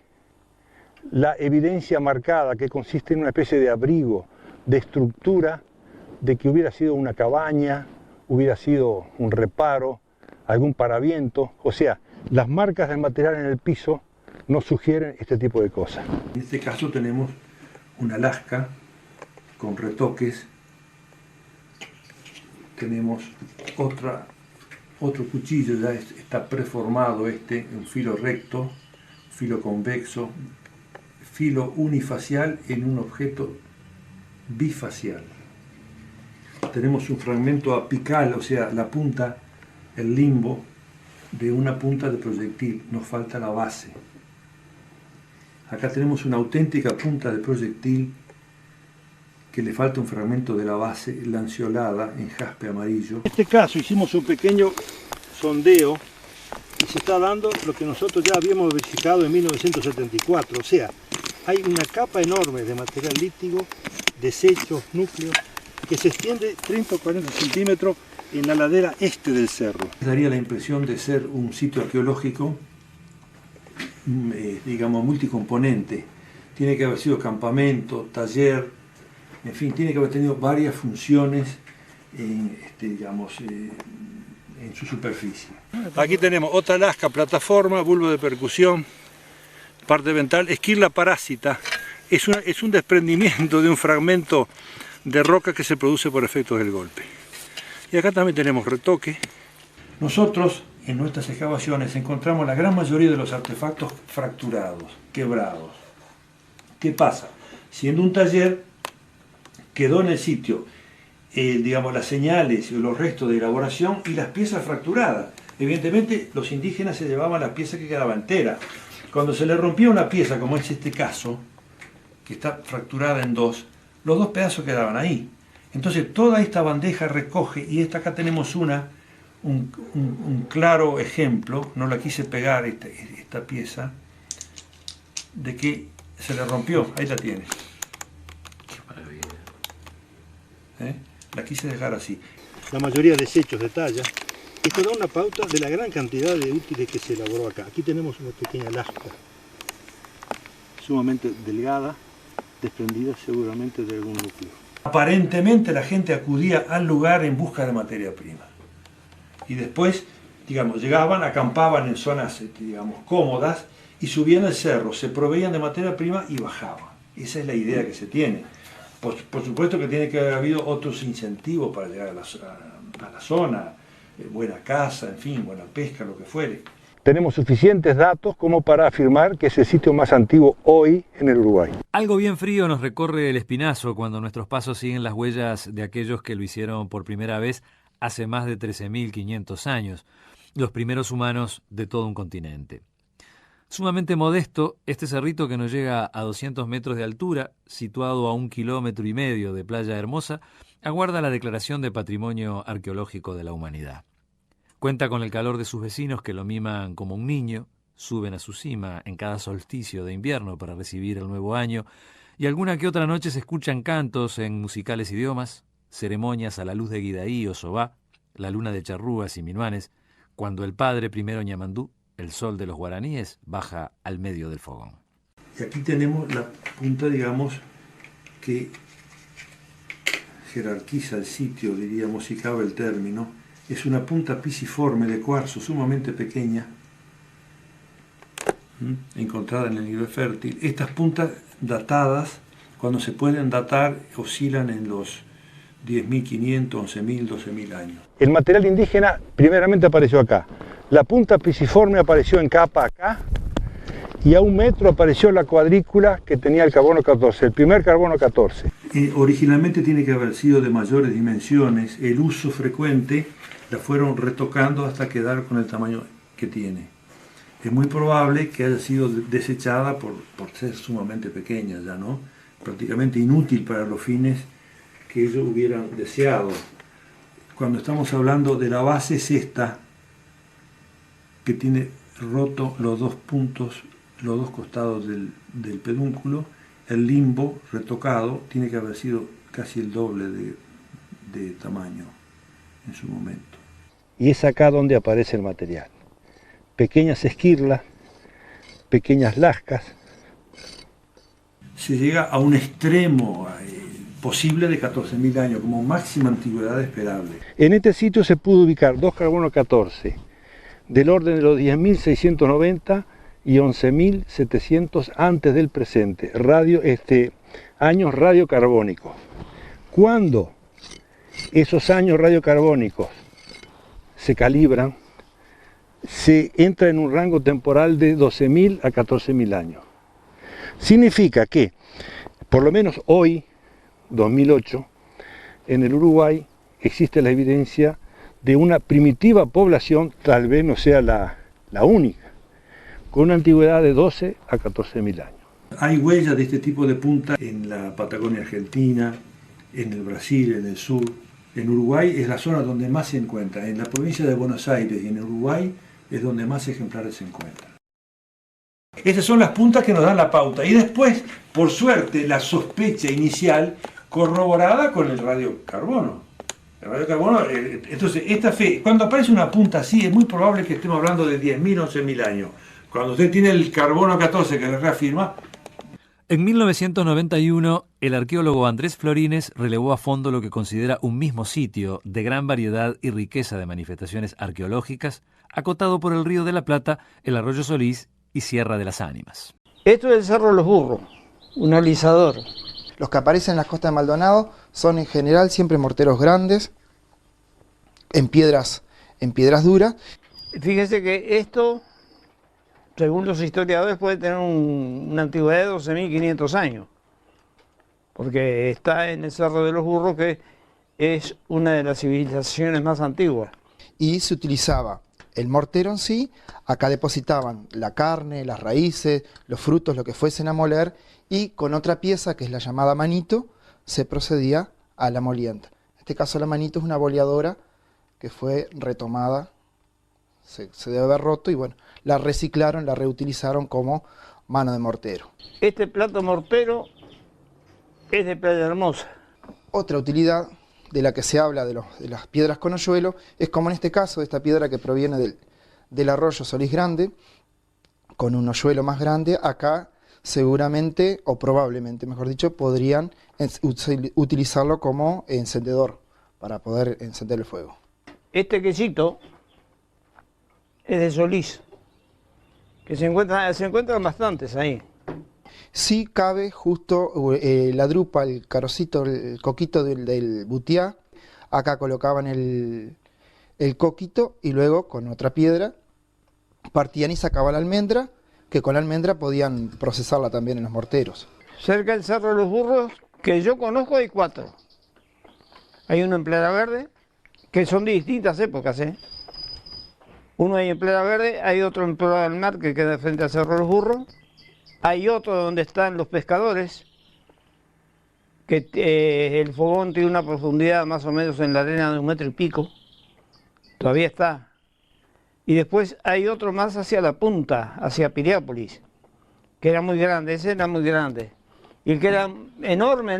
la evidencia marcada que consiste en una especie de abrigo, de estructura, de que hubiera sido una cabaña, hubiera sido un reparo, algún paraviento, o sea, las marcas del material en el piso nos sugieren este tipo de cosas.
En este caso tenemos una lasca con retoques, tenemos otro cuchillo, ya está preformado un filo recto, filo convexo, filo unifacial en un objeto bifacial. Tenemos un fragmento apical, o sea, la punta, el limbo de una punta de proyectil, nos falta la base. Acá tenemos una auténtica punta de proyectil que le falta un fragmento de la base lanceolada en jaspe amarillo.
En este caso hicimos un pequeño sondeo y se está dando lo que nosotros ya habíamos verificado en 1974, o sea, hay una capa enorme de material lítico, desechos, núcleos, que se extiende 30 o 40 centímetros en la ladera este del cerro.
Daría la impresión de ser un sitio arqueológico, digamos, multicomponente. Tiene que haber sido campamento, taller, en fin, tiene que haber tenido varias funciones en su superficie.
Aquí tenemos otra lasca, plataforma, bulbo de percusión, parte ventral, esquirla parásita. Es un desprendimiento de un fragmento de roca que se produce por efectos del golpe. Y acá también tenemos retoque.
Nosotros en nuestras excavaciones encontramos la gran mayoría de los artefactos fracturados, quebrados. ¿Qué pasa? Siendo un taller, quedó en el sitio, digamos, las señales y los restos de elaboración y las piezas fracturadas. Evidentemente los indígenas se llevaban la pieza que quedaba entera. Cuando se le rompía una pieza, como es este caso, que está fracturada en dos, los dos pedazos quedaban ahí. Entonces toda esta bandeja recoge, y acá tenemos un claro ejemplo, no la quise pegar esta pieza, de que se le rompió, ahí la tienes. La quise dejar así.
La mayoría desechos de talla. Esto da una pauta de la gran cantidad de útiles que se elaboró acá. Aquí tenemos una pequeña lasca, sumamente delgada, desprendida seguramente de algún núcleo.
Aparentemente la gente acudía al lugar en busca de materia prima. Y después, digamos, llegaban, acampaban en zonas, digamos, cómodas y subían el cerro, se proveían de materia prima y bajaban. Esa es la idea que se tiene. Por supuesto que tiene que haber habido otros incentivos para llegar a la zona, buena caza, en fin, buena pesca, lo que fuere.
Tenemos suficientes datos como para afirmar que es el sitio más antiguo hoy en el Uruguay.
Algo bien frío nos recorre el espinazo cuando nuestros pasos siguen las huellas de aquellos que lo hicieron por primera vez hace más de 13.500 años, los primeros humanos de todo un continente. Sumamente modesto, este cerrito que nos llega a 200 metros de altura, situado a 1,5 kilómetros de Playa Hermosa, aguarda la declaración de Patrimonio Arqueológico de la Humanidad. Cuenta con el calor de sus vecinos que lo miman como un niño, suben a su cima en cada solsticio de invierno para recibir el nuevo año, y alguna que otra noche se escuchan cantos en musicales idiomas, ceremonias a la luz de Guidaí o Sobá, la luna de charrúas y minuanes, cuando el padre primero Ñamandú, el sol de los guaraníes, baja al medio del fogón.
Y aquí tenemos la punta, digamos, que jerarquiza el sitio, diríamos, si cabe el término. Es una punta pisiforme de cuarzo sumamente pequeña, encontrada en el nivel fértil. Estas puntas datadas, cuando se pueden datar, oscilan en los 10.500, 11.000, 12.000 años.
El material indígena primeramente apareció acá. La punta pisiforme apareció en capa acá y a 1 metro apareció la cuadrícula que tenía el carbono 14, el primer carbono 14.
Originalmente tiene que haber sido de mayores dimensiones. El uso frecuente la fueron retocando hasta quedar con el tamaño que tiene. Es muy probable que haya sido desechada por ser sumamente pequeña ya, ¿no? Prácticamente inútil para los fines que ellos hubieran deseado. Cuando estamos hablando de la base es esta, que tiene roto los dos puntos, los dos costados del pedúnculo. El limbo retocado tiene que haber sido casi el doble de tamaño en su momento.
Y es acá donde aparece el material. Pequeñas esquirlas, pequeñas lascas.
Se llega a un extremo posible de 14.000 años, como máxima antigüedad esperable.
En este sitio se pudo ubicar 2 carbono 14, del orden de los 10.690 y 11.700 antes del presente, años radiocarbónicos. Cuando esos años radiocarbónicos se calibran, se entra en un rango temporal de 12.000 a 14.000 años. Significa que, por lo menos hoy, 2008, en el Uruguay existe la evidencia de una primitiva población, tal vez no sea la única, con una antigüedad de 12 a 14.000 años.
Hay huellas de este tipo de punta en la Patagonia Argentina, en el Brasil, en el sur. En Uruguay es la zona donde más se encuentra. En la provincia de Buenos Aires y en Uruguay es donde más ejemplares se encuentran. Estas son las puntas que nos dan la pauta. Y después, por suerte, la sospecha inicial corroborada con el radiocarbono. El radiocarbono, entonces, cuando aparece una punta así, es muy probable que estemos hablando de 10.000, 11.000 años. Cuando usted tiene el carbono 14 que le reafirma.
En 1991, el arqueólogo Andrés Florines relevó a fondo lo que considera un mismo sitio de gran variedad y riqueza de manifestaciones arqueológicas, acotado por el Río de la Plata, el Arroyo Solís y Sierra de las Ánimas.
Esto es el Cerro de los Burros, un alisador.
Los que aparecen en las costas de Maldonado son en general siempre morteros grandes, en piedras duras.
Fíjese que esto, según los historiadores, puede tener una antigüedad de 12.500 años, porque está en el Cerro de los Burros, que es una de las civilizaciones más antiguas.
Y se utilizaba el mortero en sí, acá depositaban la carne, las raíces, los frutos, lo que fuesen a moler, y con otra pieza, que es la llamada manito, se procedía a la molienda. En este caso la manito es una boleadora que fue retomada, se debe haber roto, y bueno, la reciclaron, la reutilizaron como mano de mortero.
Este plato mortero es de Playa Hermosa.
Otra utilidad de la que se habla de las piedras con hoyuelo es como en este caso, esta piedra que proviene del arroyo Solís Grande, con un hoyuelo más grande. Acá seguramente, o probablemente mejor dicho, podrían utilizarlo como encendedor para poder encender el fuego.
Este quesito es de Solís, que se encuentran bastantes ahí.
Sí cabe justo la drupa, el carocito, el coquito del butiá. Acá colocaban el coquito y luego con otra piedra partían y sacaban la almendra, que con la almendra podían procesarla también en los morteros.
Cerca del Cerro de los Burros, que yo conozco, hay 4. Hay uno en Playa Verde, que son de distintas épocas, Uno ahí en Playa Verde, hay otro en Playa del Mar, que queda frente al Cerro de los Burros. Hay otro donde están los pescadores, que el fogón tiene una profundidad más o menos en la arena de 1,5 metros. Todavía está. Y después hay otro más hacia la punta, hacia Piriápolis, que era muy grande, ese era muy grande. Y el que era enorme,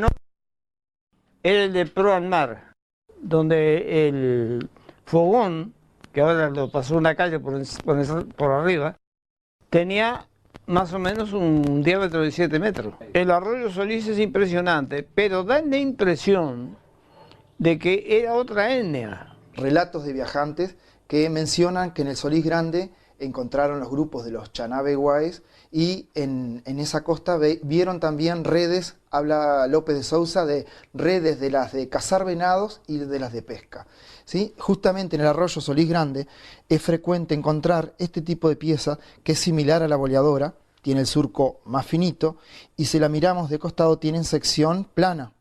era el de Proa al Mar, donde el fogón, que ahora lo pasó una calle por arriba, tenía más o menos un diámetro de 7 metros. El arroyo Solís es impresionante, pero da la impresión de que era otra etnia.
Relatos de viajantes que mencionan que en el Solís Grande encontraron los grupos de los Chanabeguaes y en esa costa vieron también redes, habla López de Sousa, de redes de las de cazar venados y de las de pesca. ¿Sí? Justamente en el arroyo Solís Grande es frecuente encontrar este tipo de pieza que es similar a la boleadora, tiene el surco más finito y si la miramos de costado tienen sección plana.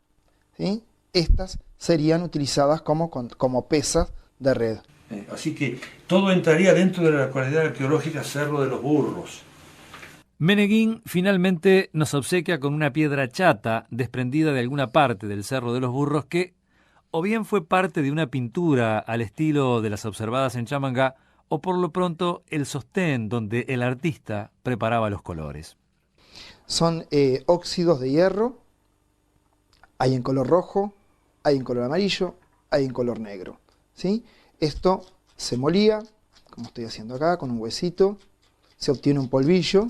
¿Sí? Estas serían utilizadas como pesas de red.
Así que todo entraría dentro de la localidad arqueológica Cerro de los Burros.
Meneguín finalmente nos obsequia con una piedra chata desprendida de alguna parte del Cerro de los Burros que o bien fue parte de una pintura al estilo de las observadas en Chamangá o por lo pronto el sostén donde el artista preparaba los colores.
Son óxidos de hierro, hay en color rojo, hay en color amarillo, hay en color negro, ¿sí? Esto se molía, como estoy haciendo acá, con un huesito, se obtiene un polvillo,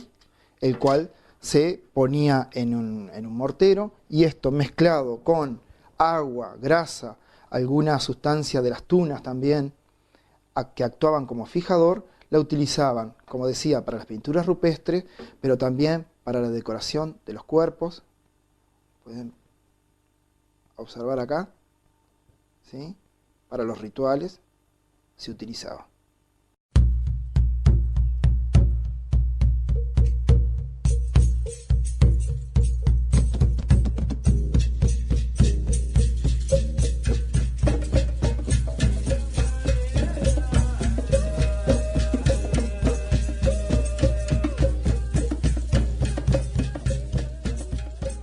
el cual se ponía en un mortero, y esto mezclado con agua, grasa, alguna sustancia de las tunas también, que actuaban como fijador, la utilizaban, como decía, para las pinturas rupestres, pero también para la decoración de los cuerpos. Pueden observar acá, ¿sí? Para los rituales se utilizaba.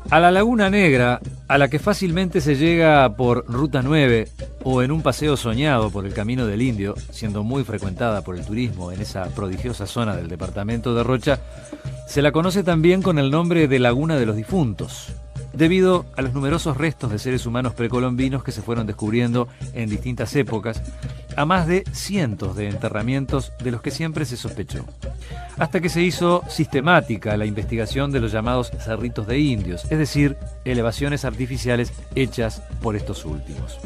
A la Laguna Negra, a la que fácilmente se llega por Ruta 9 o en un paseo soñado por el Camino del Indio, siendo muy frecuentada por el turismo en esa prodigiosa zona del departamento de Rocha, se la conoce también con el nombre de Laguna de los Difuntos, debido a los numerosos restos de seres humanos precolombinos que se fueron descubriendo en distintas épocas, a más de cientos de enterramientos de los que siempre se sospechó, hasta que se hizo sistemática la investigación de los llamados cerritos de indios, es decir, elevaciones artificiales hechas por estos últimos.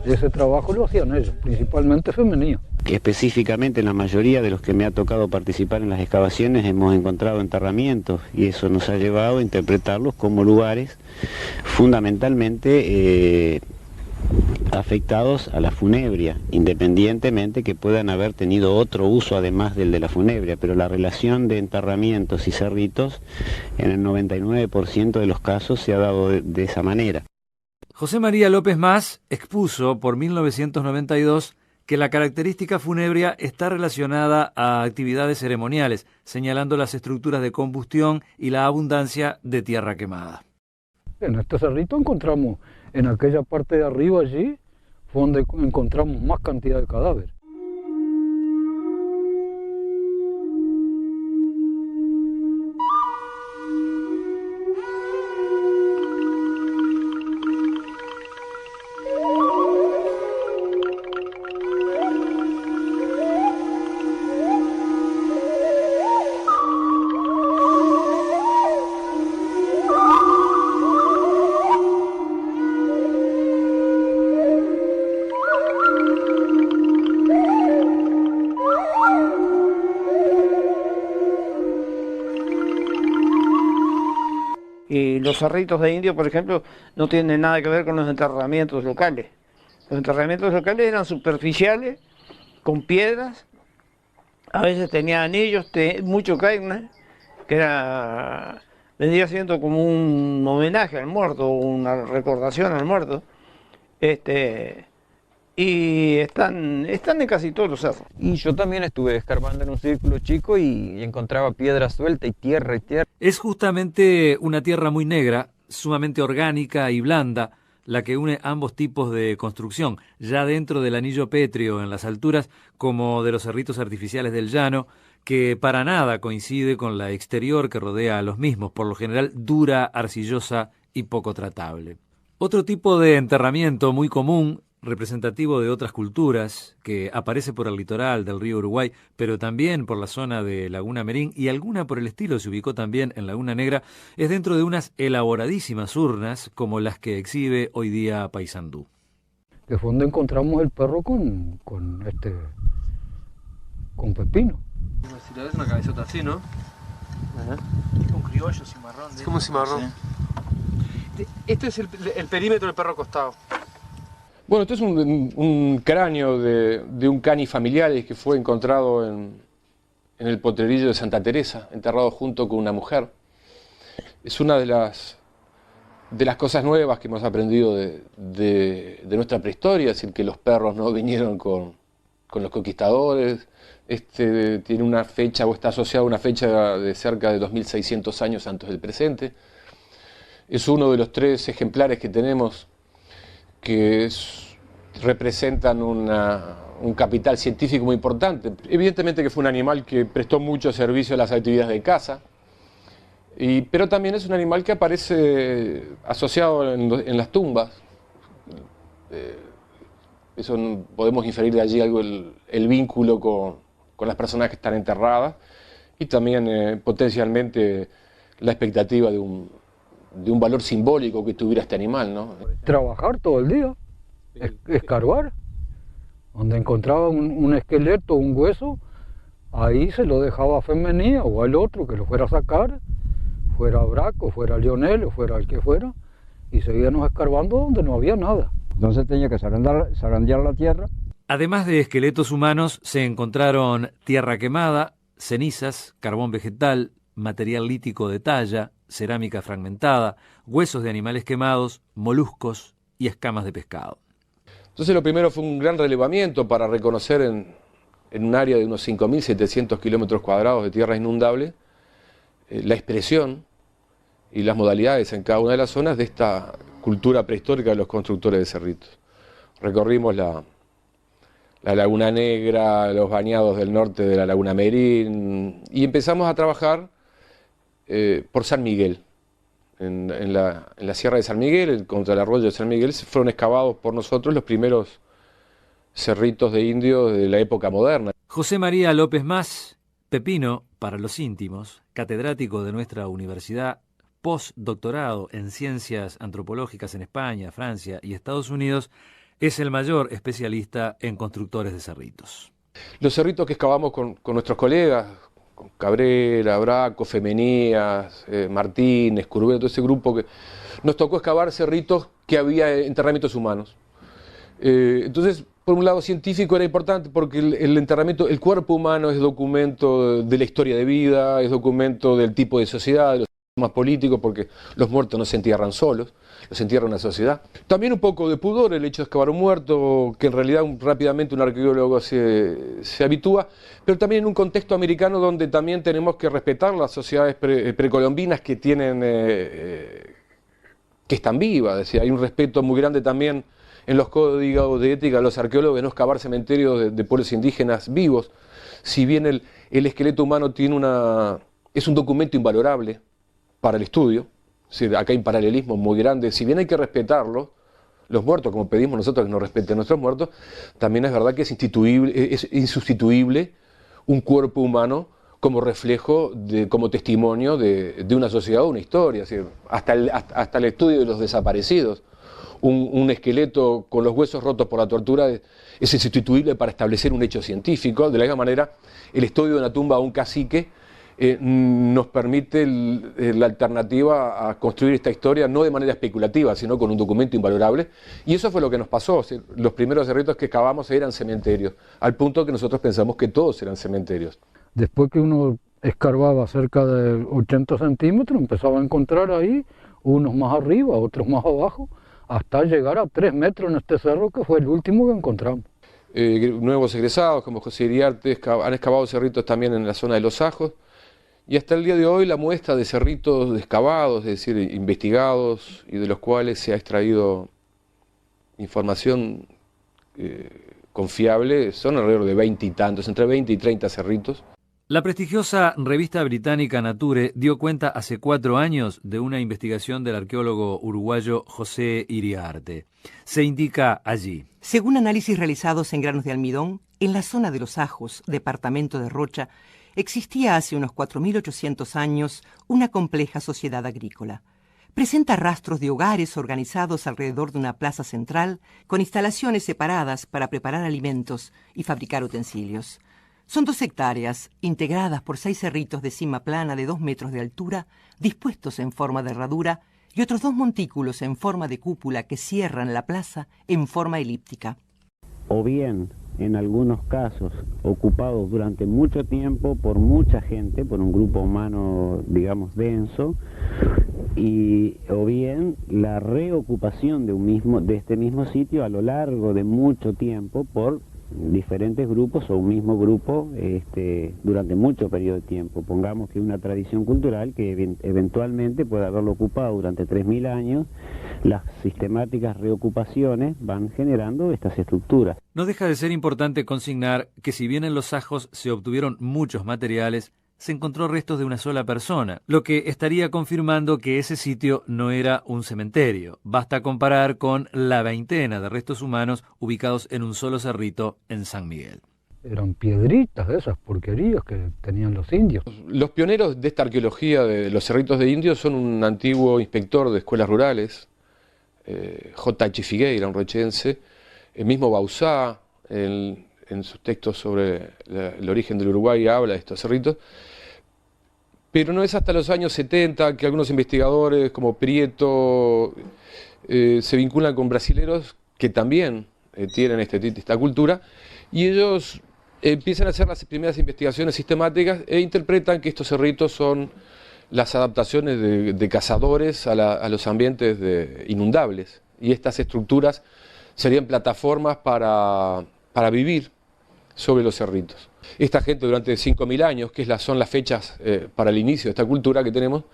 Ese trabajo lo hacían ellos, principalmente femeninos.
Específicamente en la mayoría de los que me ha tocado participar en las excavaciones hemos encontrado enterramientos y eso nos ha llevado a interpretarlos como lugares fundamentalmente afectados a la funebria, independientemente que puedan haber tenido otro uso además del de la funebria, pero la relación de enterramientos y cerritos en el 99% de los casos se ha dado de esa manera.
José María López Mas expuso por 1992 que la característica funebria está relacionada a actividades ceremoniales, señalando las estructuras de combustión y la abundancia de tierra quemada.
En este cerrito encontramos, en aquella parte de arriba allí, fue donde encontramos más cantidad de cadáveres.
Y los cerritos de indio, por ejemplo, no tienen nada que ver con los enterramientos locales. Los enterramientos locales eran superficiales, con piedras, a veces tenían anillos, mucho carne, que vendría siendo como un homenaje al muerto, una recordación al muerto. Y están en casi todos los cerros.
Y yo también estuve escarbando en un círculo chico y encontraba piedra suelta y tierra.
Es justamente una tierra muy negra, sumamente orgánica y blanda, la que une ambos tipos de construcción, ya dentro del anillo pétreo en las alturas, como de los cerritos artificiales del llano, que para nada coincide con la exterior que rodea a los mismos, por lo general dura, arcillosa y poco tratable. Otro tipo de enterramiento muy común, representativo de otras culturas, que aparece por el litoral del río Uruguay, pero también por la zona de Laguna Merín, y alguna por el estilo se ubicó también en Laguna Negra, es dentro de unas elaboradísimas urnas como las que exhibe hoy día Paysandú.
Que fue donde encontramos el perro con pepino.
Es una cabezota así, ¿no?
Tipo un criollo cimarrón.
Es como un cimarrón. Sí. Este es el perímetro del perro acostado. Bueno, esto es un cráneo de un cani familiares que fue encontrado en el potrerillo de Santa Teresa, enterrado junto con una mujer. Es una de las cosas nuevas que hemos aprendido de nuestra prehistoria, es decir, que los perros no vinieron con los conquistadores, tiene una fecha o está asociado a una fecha de cerca de 2600 años antes del presente. Es uno de los 3 ejemplares que tenemos que representan un capital científico muy importante. Evidentemente que fue un animal que prestó mucho servicio a las actividades de caza, pero también es un animal que aparece asociado en las tumbas. Eso podemos inferir de allí algo el vínculo con las personas que están enterradas y también potencialmente la expectativa de un valor simbólico que tuviera este animal, ¿no?
Trabajar todo el día, escarbar. Donde encontraba un esqueleto, un hueso, ahí se lo dejaba a Femenía o al otro que lo fuera a sacar, fuera Braco, fuera Lionel o fuera el que fuera, y seguíamos escarbando donde no había nada.
Entonces tenía que zarandear la tierra.
Además de esqueletos humanos, se encontraron tierra quemada, cenizas, carbón vegetal, material lítico de talla, cerámica fragmentada, huesos de animales quemados, moluscos y escamas de pescado.
Entonces lo primero fue un gran relevamiento para reconocer en un área de unos 5.700 kilómetros cuadrados de tierra inundable la expresión y las modalidades en cada una de las zonas de esta cultura prehistórica de los constructores de cerritos. Recorrimos la Laguna Negra, los bañados del norte de la Laguna Merín y empezamos a trabajar por San Miguel. En la Sierra de San Miguel, contra el arroyo de San Miguel, fueron excavados por nosotros los primeros cerritos de indios de la época moderna.
José María López Mas, Pepino para los íntimos, catedrático de nuestra universidad, postdoctorado en ciencias antropológicas en España, Francia y Estados Unidos, es el mayor especialista en constructores de cerritos.
Los cerritos que excavamos con nuestros colegas, con Cabrera, Braco, Femenías, Martínez, Curbelo, todo ese grupo que nos tocó excavar cerritos que había enterramientos humanos. Entonces, por un lado científico era importante porque el enterramiento, el cuerpo humano es documento de la historia de vida, es documento del tipo de sociedad, de los sistemas políticos, porque los muertos no se entierran solos, los entierra una sociedad. También un poco de pudor el hecho de excavar un muerto, que en realidad rápidamente un arqueólogo se habitúa, pero también en un contexto americano donde también tenemos que respetar las sociedades precolombinas que tienen, que están vivas. Es decir, hay un respeto muy grande también en los códigos de ética de los arqueólogos de no excavar cementerios de pueblos indígenas vivos. Si bien el esqueleto humano es un documento invalorable para el estudio, es decir, acá hay un paralelismo muy grande. Si bien hay que respetarlos, los muertos, como pedimos nosotros que nos respeten nuestros muertos, también es verdad que es insustituible un cuerpo humano como reflejo, como testimonio de una sociedad o una historia. Es decir, hasta el estudio de los desaparecidos. Un esqueleto con los huesos rotos por la tortura es insustituible para establecer un hecho científico. De la misma manera, el estudio de una tumba a un cacique nos permite la alternativa a construir esta historia no de manera especulativa, sino con un documento invalorable. Y eso fue lo que nos pasó. Los primeros cerritos que excavamos eran cementerios, al punto que nosotros pensamos que todos eran cementerios.
Después que uno escarbaba cerca de 80 centímetros, empezaba a encontrar ahí unos más arriba, otros más abajo, hasta llegar a 3 metros en este cerro, que fue el último que encontramos.
Nuevos egresados como José Iriarte han excavado cerritos también en la zona de Los Ajos. Y hasta el día de hoy la muestra de cerritos excavados, es decir, investigados y de los cuales se ha extraído información confiable, son alrededor de 20 y tantos, entre 20 y 30 cerritos.
La prestigiosa revista británica Nature dio cuenta hace 4 años de una investigación del arqueólogo uruguayo José Iriarte. Se indica allí:
según análisis realizados en granos de almidón, en la zona de Los Ajos, departamento de Rocha, existía hace unos 4.800 años una compleja sociedad agrícola. Presenta rastros de hogares organizados alrededor de una plaza central con instalaciones separadas para preparar alimentos y fabricar utensilios. Son 2 hectáreas, integradas por 6 cerritos de cima plana de 2 metros de altura, dispuestos en forma de herradura, y otros 2 montículos en forma de cúpula que cierran la plaza en forma elíptica.
O bien, en algunos casos, ocupados durante mucho tiempo por mucha gente, por un grupo humano, digamos, denso, o bien la reocupación de este mismo sitio a lo largo de mucho tiempo por diferentes grupos o un mismo grupo durante mucho periodo de tiempo. Pongamos que una tradición cultural que eventualmente puede haberlo ocupado durante 3000 años, las sistemáticas reocupaciones van generando estas estructuras.
No deja de ser importante consignar que si bien en los Sajos se obtuvieron muchos materiales, se encontró restos de una sola persona, lo que estaría confirmando que ese sitio no era un cementerio. Basta comparar con la veintena de restos humanos ubicados en un solo cerrito en San Miguel.
Eran piedritas de esas porquerías que tenían los indios.
Los pioneros de esta arqueología de los cerritos de indios son un antiguo inspector de escuelas rurales, J.H. Figueira, un rochense, el mismo Bauzá, en sus textos sobre el origen del Uruguay habla de estos cerritos, pero no es hasta los años 70 que algunos investigadores como Prieto se vinculan con brasileros que también tienen esta cultura, y ellos empiezan a hacer las primeras investigaciones sistemáticas e interpretan que estos cerritos son las adaptaciones de cazadores a los ambientes inundables, y estas estructuras serían plataformas para vivir sobre los cerritos. Esta gente durante 5000 años, que son las fechas para el inicio de esta cultura que tenemos,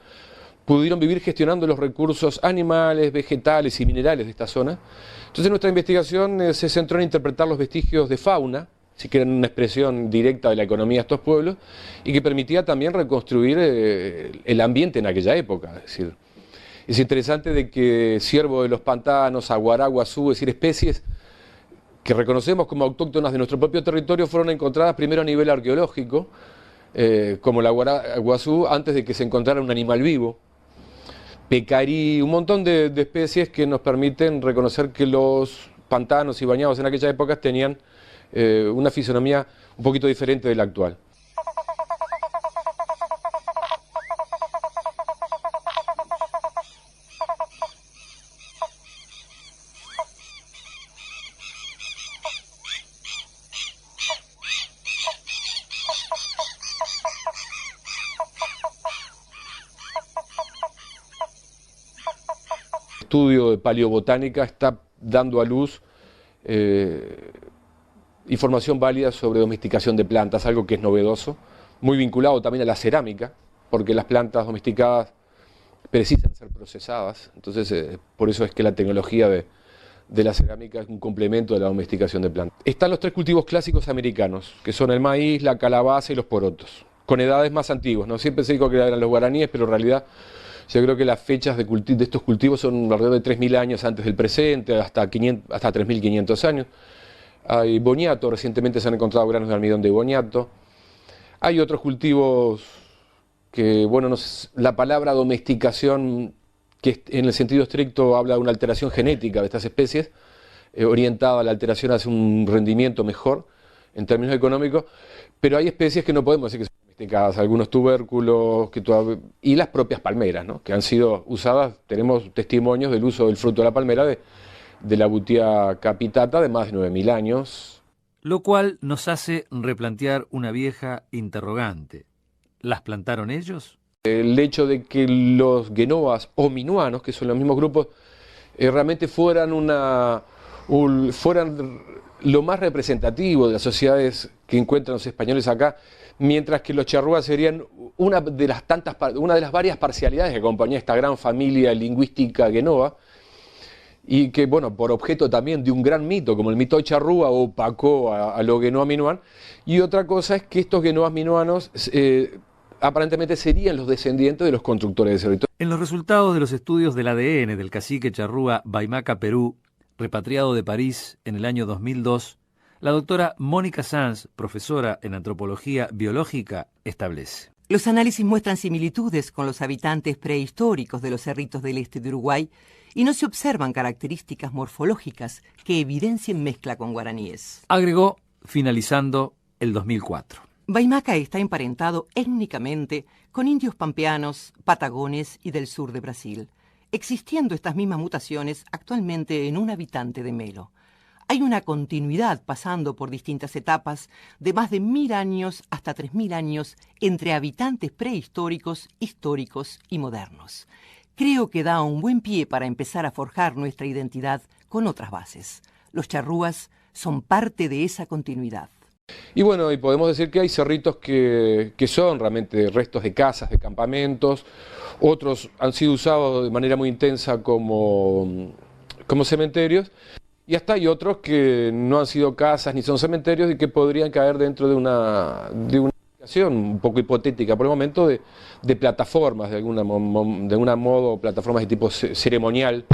pudieron vivir gestionando los recursos animales, vegetales y minerales de esta zona. Entonces nuestra investigación se centró en interpretar los vestigios de fauna, si que eran una expresión directa de la economía de estos pueblos, y que permitía también reconstruir el ambiente en aquella época. Es decir, es interesante de que ciervo de los pantanos, aguará, guazú, es decir, especies que reconocemos como autóctonas de nuestro propio territorio, fueron encontradas primero a nivel arqueológico, como la guazú, antes de que se encontrara un animal vivo. Pecarí, un montón de especies que nos permiten reconocer que los pantanos y bañados en aquella época tenían una fisonomía un poquito diferente de la actual. El estudio de paleobotánica está dando a luz información válida sobre domesticación de plantas, algo que es novedoso, muy vinculado también a la cerámica, porque las plantas domesticadas precisan ser procesadas, entonces por eso es que la tecnología de la cerámica es un complemento de la domesticación de plantas. Están los 3 cultivos clásicos americanos, que son el maíz, la calabaza y los porotos, con edades más antiguas, ¿no? Siempre se dijo que eran los guaraníes, pero en realidad yo creo que las fechas de estos cultivos son alrededor de 3000 años antes del presente, hasta 3500 años. Hay boniato, recientemente se han encontrado granos de almidón de boniato. Hay otros cultivos que, bueno, la palabra domesticación, que en el sentido estricto habla de una alteración genética de estas especies, orientada a la alteración hacia un rendimiento mejor en términos económicos, pero hay especies que no podemos decir que son domesticadas, algunos tubérculos y las propias palmeras, ¿no? Que han sido usadas. Tenemos testimonios del uso del fruto de la palmera de la Butia capitata de más de 9000 años.
Lo cual nos hace replantear una vieja interrogante. ¿Las plantaron ellos?
El hecho de que los guenoas o minuanos, que son los mismos grupos, realmente fueran lo más representativo de las sociedades que encuentran los españoles acá, mientras que los charrúas serían una de las varias parcialidades que acompaña esta gran familia lingüística guenoa, y que, bueno, por objeto también de un gran mito, como el mito de Charrúa, opacó a los guenoas minuanos. Y otra cosa es que estos guenoas minuanos aparentemente serían los descendientes de los constructores de cerritos.
En los resultados de los estudios del ADN del cacique charrúa Baimaca Perú, repatriado de París en el año 2002, la doctora Mónica Sanz, profesora en antropología biológica, establece:
los análisis muestran similitudes con los habitantes prehistóricos de los cerritos del este de Uruguay y no se observan características morfológicas que evidencien mezcla con guaraníes.
Agregó, finalizando el 2004.
Baimaca está emparentado étnicamente con indios pampeanos, patagones y del sur de Brasil, existiendo estas mismas mutaciones actualmente en un habitante de Melo. Hay una continuidad pasando por distintas etapas de más de 1000 años hasta 3000 años entre habitantes prehistóricos, históricos y modernos. Creo que da un buen pie para empezar a forjar nuestra identidad con otras bases. Los charrúas son parte de esa continuidad.
Y bueno, y podemos decir que hay cerritos que son realmente restos de casas, de campamentos, otros han sido usados de manera muy intensa como cementerios, y hasta hay otros que no han sido casas ni son cementerios y que podrían caer dentro de una aplicación un poco hipotética por el momento de plataformas, de alguna modo, plataformas de tipo ceremonial.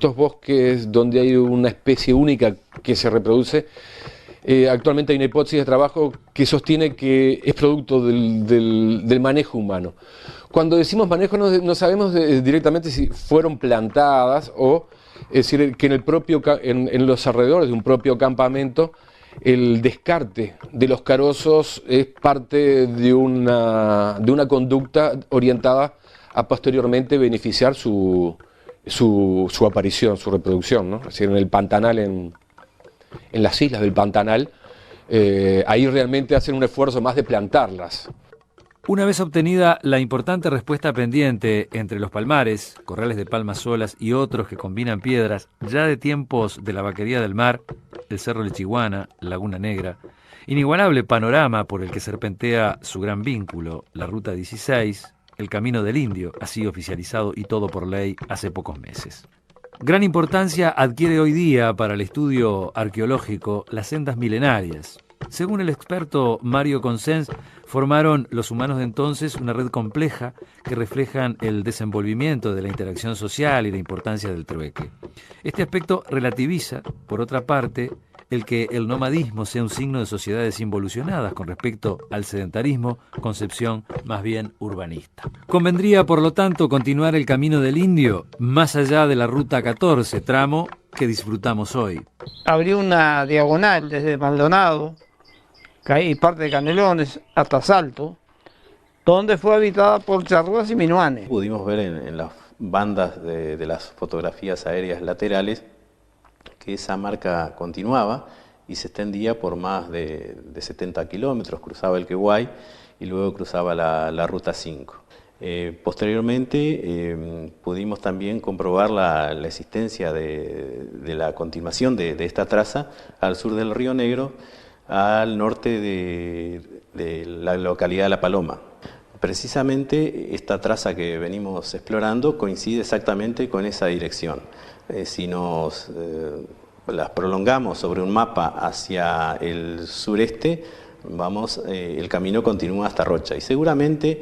Estos bosques donde hay una especie única que se reproduce, actualmente hay una hipótesis de trabajo que sostiene que es producto del manejo humano. Cuando decimos manejo no sabemos directamente si fueron plantadas o, es decir, que en los alrededores de un propio campamento el descarte de los carozos es parte de una conducta orientada a posteriormente beneficiar su aparición, su reproducción, ¿no? Es decir, en el Pantanal, en las islas del Pantanal, ahí realmente hacen un esfuerzo más de plantarlas.
Una vez obtenida la importante respuesta pendiente entre los palmares, corrales de palmas solas y otros que combinan piedras, ya de tiempos de la vaquería del mar, el Cerro Lechiguana, Laguna Negra, inigualable panorama por el que serpentea su gran vínculo, la Ruta 16, el Camino del Indio, así oficializado y todo por ley hace pocos meses. Gran importancia adquiere hoy día para el estudio arqueológico las sendas milenarias. Según el experto Mario Consens, formaron los humanos de entonces una red compleja que reflejan el desenvolvimiento de la interacción social y la importancia del trueque. Este aspecto relativiza, por otra parte, el que el nomadismo sea un signo de sociedades involucionadas con respecto al sedentarismo, concepción más bien urbanista. Convendría, por lo tanto, continuar el camino del indio más allá de la Ruta 14, tramo que disfrutamos hoy.
Abrió una diagonal desde Maldonado, y parte de Canelones hasta Salto, donde fue habitada por charrúas y minuanes.
Pudimos ver en las bandas de las fotografías aéreas laterales que esa marca continuaba y se extendía por más de 70 kilómetros, cruzaba el Queguay y luego cruzaba la Ruta 5. Posteriormente pudimos también comprobar la existencia de la continuación de esta traza al sur del Río Negro, al norte de la localidad de La Paloma. Precisamente esta traza que venimos explorando coincide exactamente con esa dirección. Si nos las prolongamos sobre un mapa hacia el sureste, el camino continúa hasta Rocha y seguramente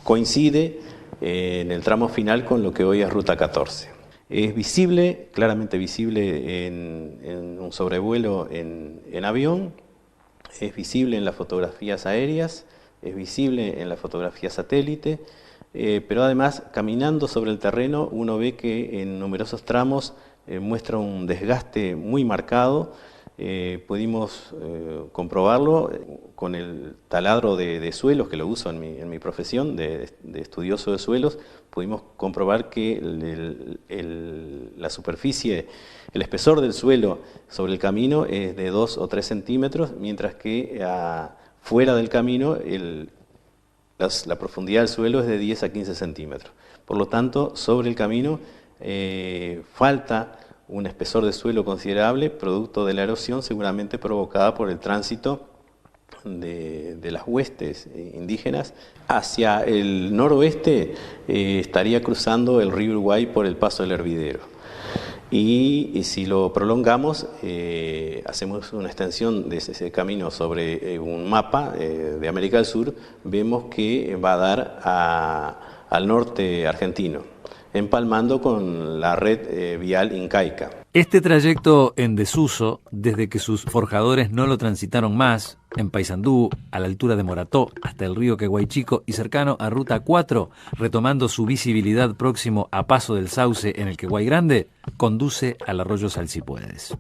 coincide en el tramo final con lo que hoy es Ruta 14. Es visible, claramente visible en un sobrevuelo en avión, es visible en las fotografías aéreas, es visible en la fotografía satélite, pero además caminando sobre el terreno uno ve que en numerosos tramos muestra un desgaste muy marcado. Pudimos comprobarlo con el taladro de suelos, que lo uso en mi profesión de estudioso de suelos. Pudimos comprobar que la superficie, el espesor del suelo sobre el camino es de 2 o 3 centímetros, mientras que fuera del camino la profundidad del suelo es de 10 a 15 centímetros. Por lo tanto, sobre el camino falta un espesor de suelo considerable, producto de la erosión seguramente provocada por el tránsito de las huestes indígenas. Hacia el noroeste estaría cruzando el río Uruguay por el paso del Hervidero. Y si lo prolongamos, hacemos una extensión de ese camino sobre un mapa de América del Sur, vemos que va a dar al norte argentino, empalmando con la red vial incaica.
Este trayecto en desuso, desde que sus forjadores no lo transitaron más, en Paysandú, a la altura de Morató, hasta el río Queguaychico y cercano a Ruta 4, retomando su visibilidad próximo a Paso del Sauce en el Queguay Grande, conduce al arroyo Salsipuedes.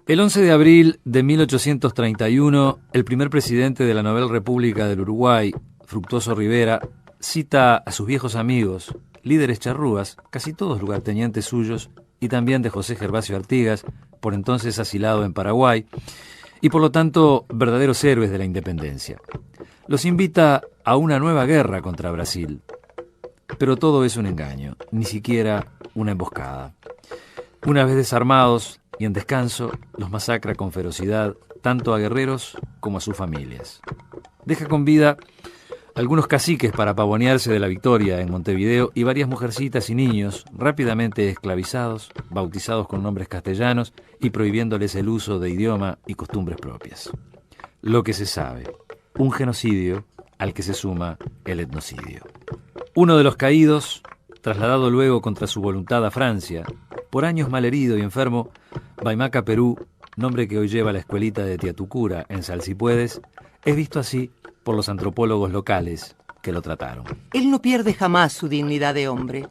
El 11 de abril de 1831, el primer presidente de la Novel República del Uruguay, Fructuoso Rivera, cita a sus viejos amigos, líderes charrúas, casi todos lugartenientes suyos, y también de José Gervasio Artigas, por entonces asilado en Paraguay, y por lo tanto verdaderos héroes de la independencia. Los invita a una nueva guerra contra Brasil. Pero todo es un engaño, ni siquiera una emboscada. Una vez desarmados y en descanso, los masacra con ferocidad tanto a guerreros como a sus familias. Deja con vida algunos caciques para pavonearse de la victoria en Montevideo y varias mujercitas y niños rápidamente esclavizados, bautizados con nombres castellanos y prohibiéndoles el uso de idioma y costumbres propias. Lo que se sabe, un genocidio al que se suma el etnocidio. Uno de los caídos, trasladado luego contra su voluntad a Francia, por años malherido y enfermo, Baimaca Perú, nombre que hoy lleva la escuelita de Tiatucura en Salsipuedes, es visto así por los antropólogos locales que lo trataron.
Él no pierde jamás su dignidad de hombre.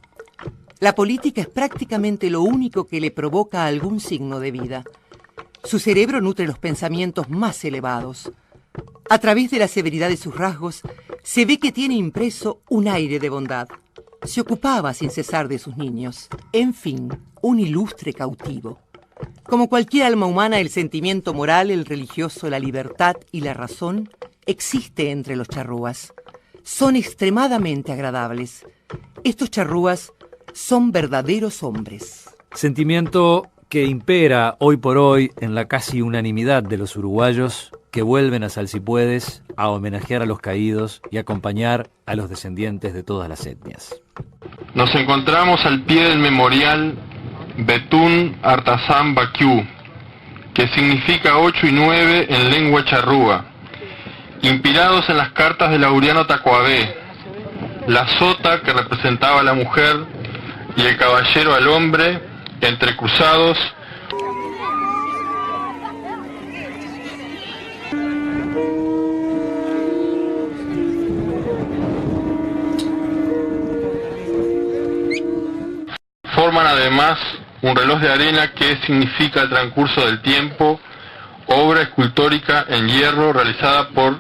La política es prácticamente lo único que le provoca algún signo de vida. Su cerebro nutre los pensamientos más elevados. A través de la severidad de sus rasgos, se ve que tiene impreso un aire de bondad. Se ocupaba sin cesar de sus niños. En fin, un ilustre cautivo. Como cualquier alma humana, el sentimiento moral, el religioso, la libertad y la razón existe entre los charrúas. Son extremadamente agradables. Estos charrúas son verdaderos hombres.
Sentimiento que impera hoy por hoy en la casi unanimidad de los uruguayos que vuelven a Salsipuedes a homenajear a los caídos y acompañar a los descendientes de todas las etnias.
Nos encontramos al pie del memorial Betún Artazán Baquiú, que significa 8 y 9 en lengua charrúa, inspirados en las cartas de Laureano Tacoabé, la sota que representaba a la mujer y el caballero al hombre, entrecruzados. Forman además un reloj de arena que significa el transcurso del tiempo, obra escultórica en hierro realizada por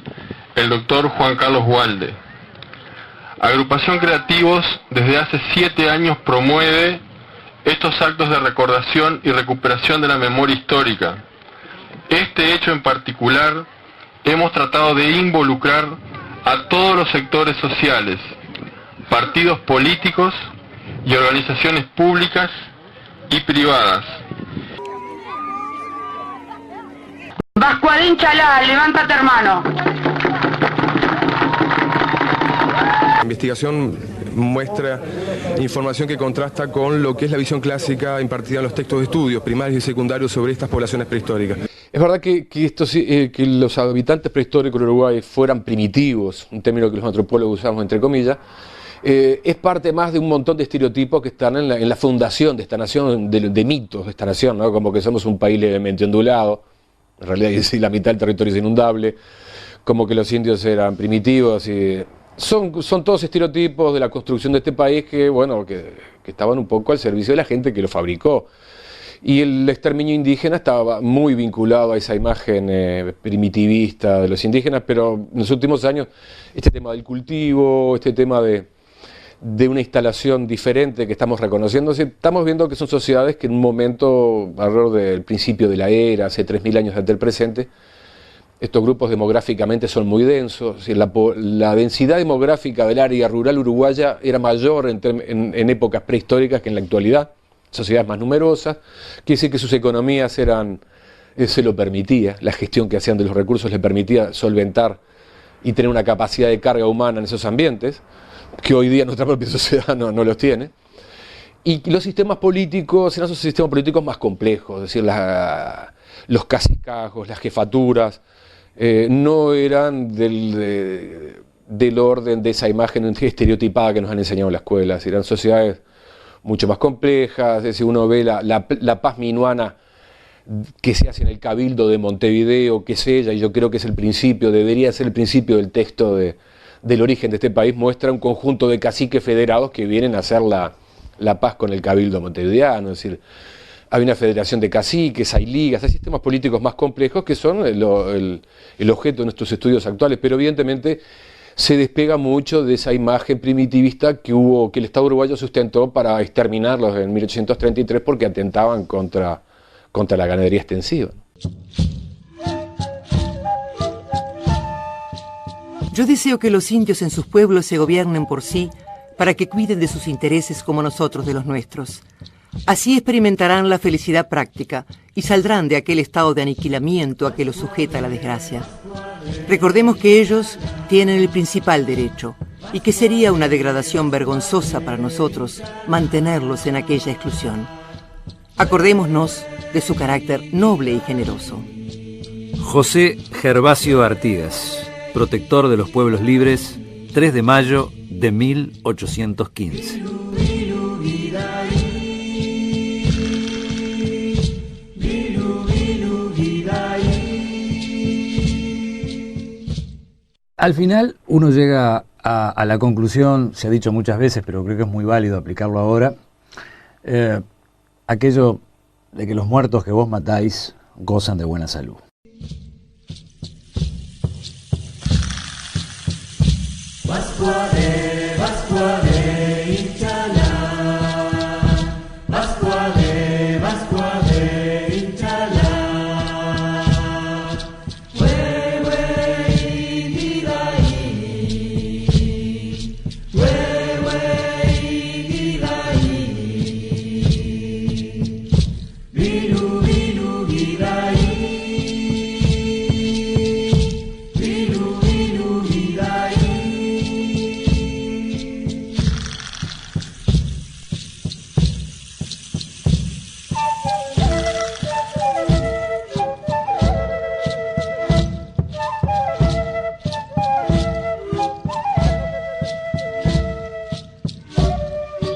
el doctor Juan Carlos Walde. Agrupación Creativos desde hace 7 años promueve estos actos de recordación y recuperación de la memoria histórica. Este hecho en particular hemos tratado de involucrar a todos los sectores sociales, partidos políticos y organizaciones públicas y privadas.
Vascuadín Chalá, levántate, hermano.
La investigación muestra información que contrasta con lo que es la visión clásica impartida en los textos de estudios primarios y secundarios sobre estas poblaciones prehistóricas. Es verdad que los habitantes prehistóricos de Uruguay fueran primitivos, un término que los antropólogos usamos entre comillas, es parte más de un montón de estereotipos que están en la fundación de esta nación, de mitos de esta nación, ¿no? Como que somos un país levemente ondulado, en realidad sí, la mitad del territorio es inundable, como que los indios eran primitivos, y son todos estereotipos de la construcción de este país que, bueno, que estaban un poco al servicio de la gente que lo fabricó. Y el exterminio indígena estaba muy vinculado a esa imagen primitivista de los indígenas, pero en los últimos años este tema del cultivo, este tema de una instalación diferente que estamos reconociendo, estamos viendo que son sociedades que en un momento, alrededor del principio de la era, hace 3.000 años ante el presente, estos grupos demográficamente son muy densos, la densidad demográfica del área rural uruguaya era mayor en épocas prehistóricas que en la actualidad, sociedades más numerosas, quiere decir que sus economías se lo permitía, la gestión que hacían de los recursos les permitía solventar y tener una capacidad de carga humana en esos ambientes, que hoy día nuestra propia sociedad no los tiene. Y los sistemas políticos eran esos sistemas políticos más complejos, es decir, los cacicazgos, las jefaturas, no eran del orden de esa imagen estereotipada que nos han enseñado en la escuela. Es decir, eran sociedades mucho más complejas. Es decir, uno ve la paz minuana que se hace en el Cabildo de Montevideo, que es ella, y yo creo que es el principio, debería ser el principio del texto del origen de este país, muestra un conjunto de caciques federados que vienen a hacer la paz con el Cabildo montevideano. Es decir, hay una federación de caciques, hay ligas, hay sistemas políticos más complejos que son el objeto de nuestros estudios actuales, pero evidentemente se despega mucho de esa imagen primitivista que el Estado uruguayo sustentó para exterminarlos en 1833 porque atentaban contra la ganadería extensiva.
Yo deseo que los indios en sus pueblos se gobiernen por sí para que cuiden de sus intereses como nosotros de los nuestros. Así experimentarán la felicidad práctica y saldrán de aquel estado de aniquilamiento a que los sujeta la desgracia. Recordemos que ellos tienen el principal derecho y que sería una degradación vergonzosa para nosotros mantenerlos en aquella exclusión. Acordémonos de su carácter noble y generoso.
José Gervasio Artigas, protector de los pueblos libres, 3 de mayo de 1815.
Al final uno llega a la conclusión, se ha dicho muchas veces, pero creo que es muy válido aplicarlo ahora, aquello de que los muertos que vos matáis gozan de buena salud.
Pascuale, Pascuale, Inchalá. Pascuale, Pascuale, Inchalá.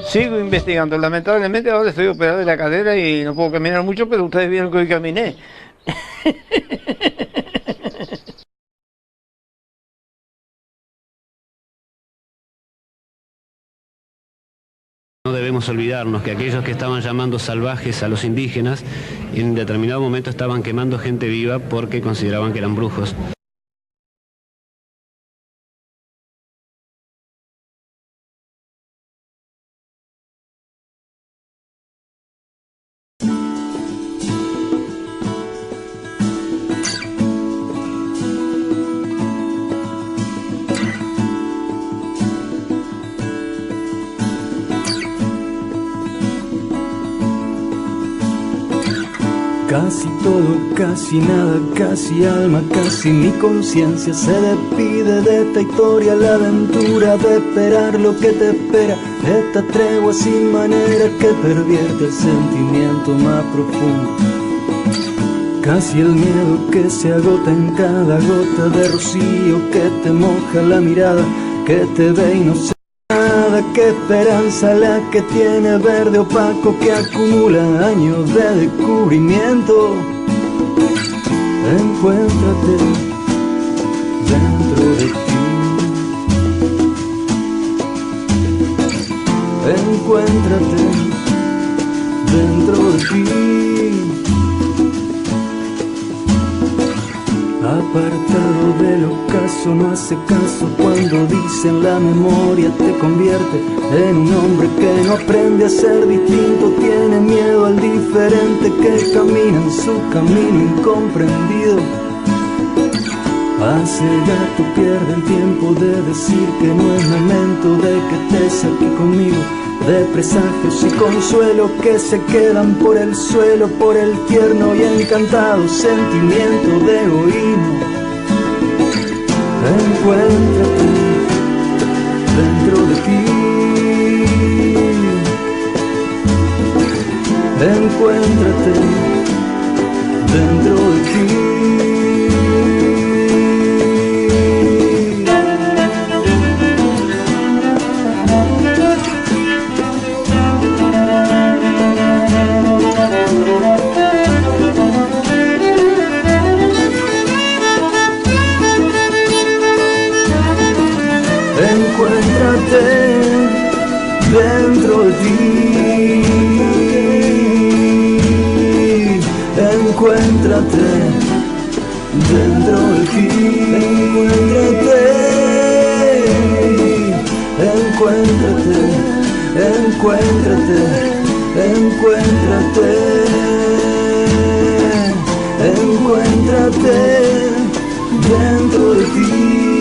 Sigo investigando. Lamentablemente ahora estoy operado de la cadera y no puedo caminar mucho, pero ustedes vieron que hoy caminé.
No debemos olvidarnos que aquellos que estaban llamando salvajes a los indígenas, en determinado momento estaban quemando gente viva porque consideraban que eran brujos.
Casi todo, casi nada, casi alma, casi mi conciencia se despide de esta historia, la aventura de esperar lo que te espera, esta tregua sin manera que pervierte el sentimiento más profundo. Casi el miedo que se agota en cada gota de rocío que te moja la mirada, que te ve y no sé nada, qué esperanza la que tiene verde opaco que acumula años de descubrimiento. Encuéntrate dentro de ti. Encuéntrate dentro de ti. Apartado del ocaso, no hace caso cuando dicen la memoria te convierte en un hombre que no aprende a ser distinto, tiene miedo al diferente que camina en su camino incomprendido. Hace gato, pierde el tiempo de decir que no es momento de que estés aquí conmigo, de presagios y consuelo que se quedan por el suelo, por el tierno y encantado sentimiento de egoísmo. Encuéntrate dentro de ti. Encuéntrate dentro de ti. encuéntrate dentro de ti. Encuéntrate, encuéntrate, encuéntrate, encuéntrate, encuéntrate dentro de ti.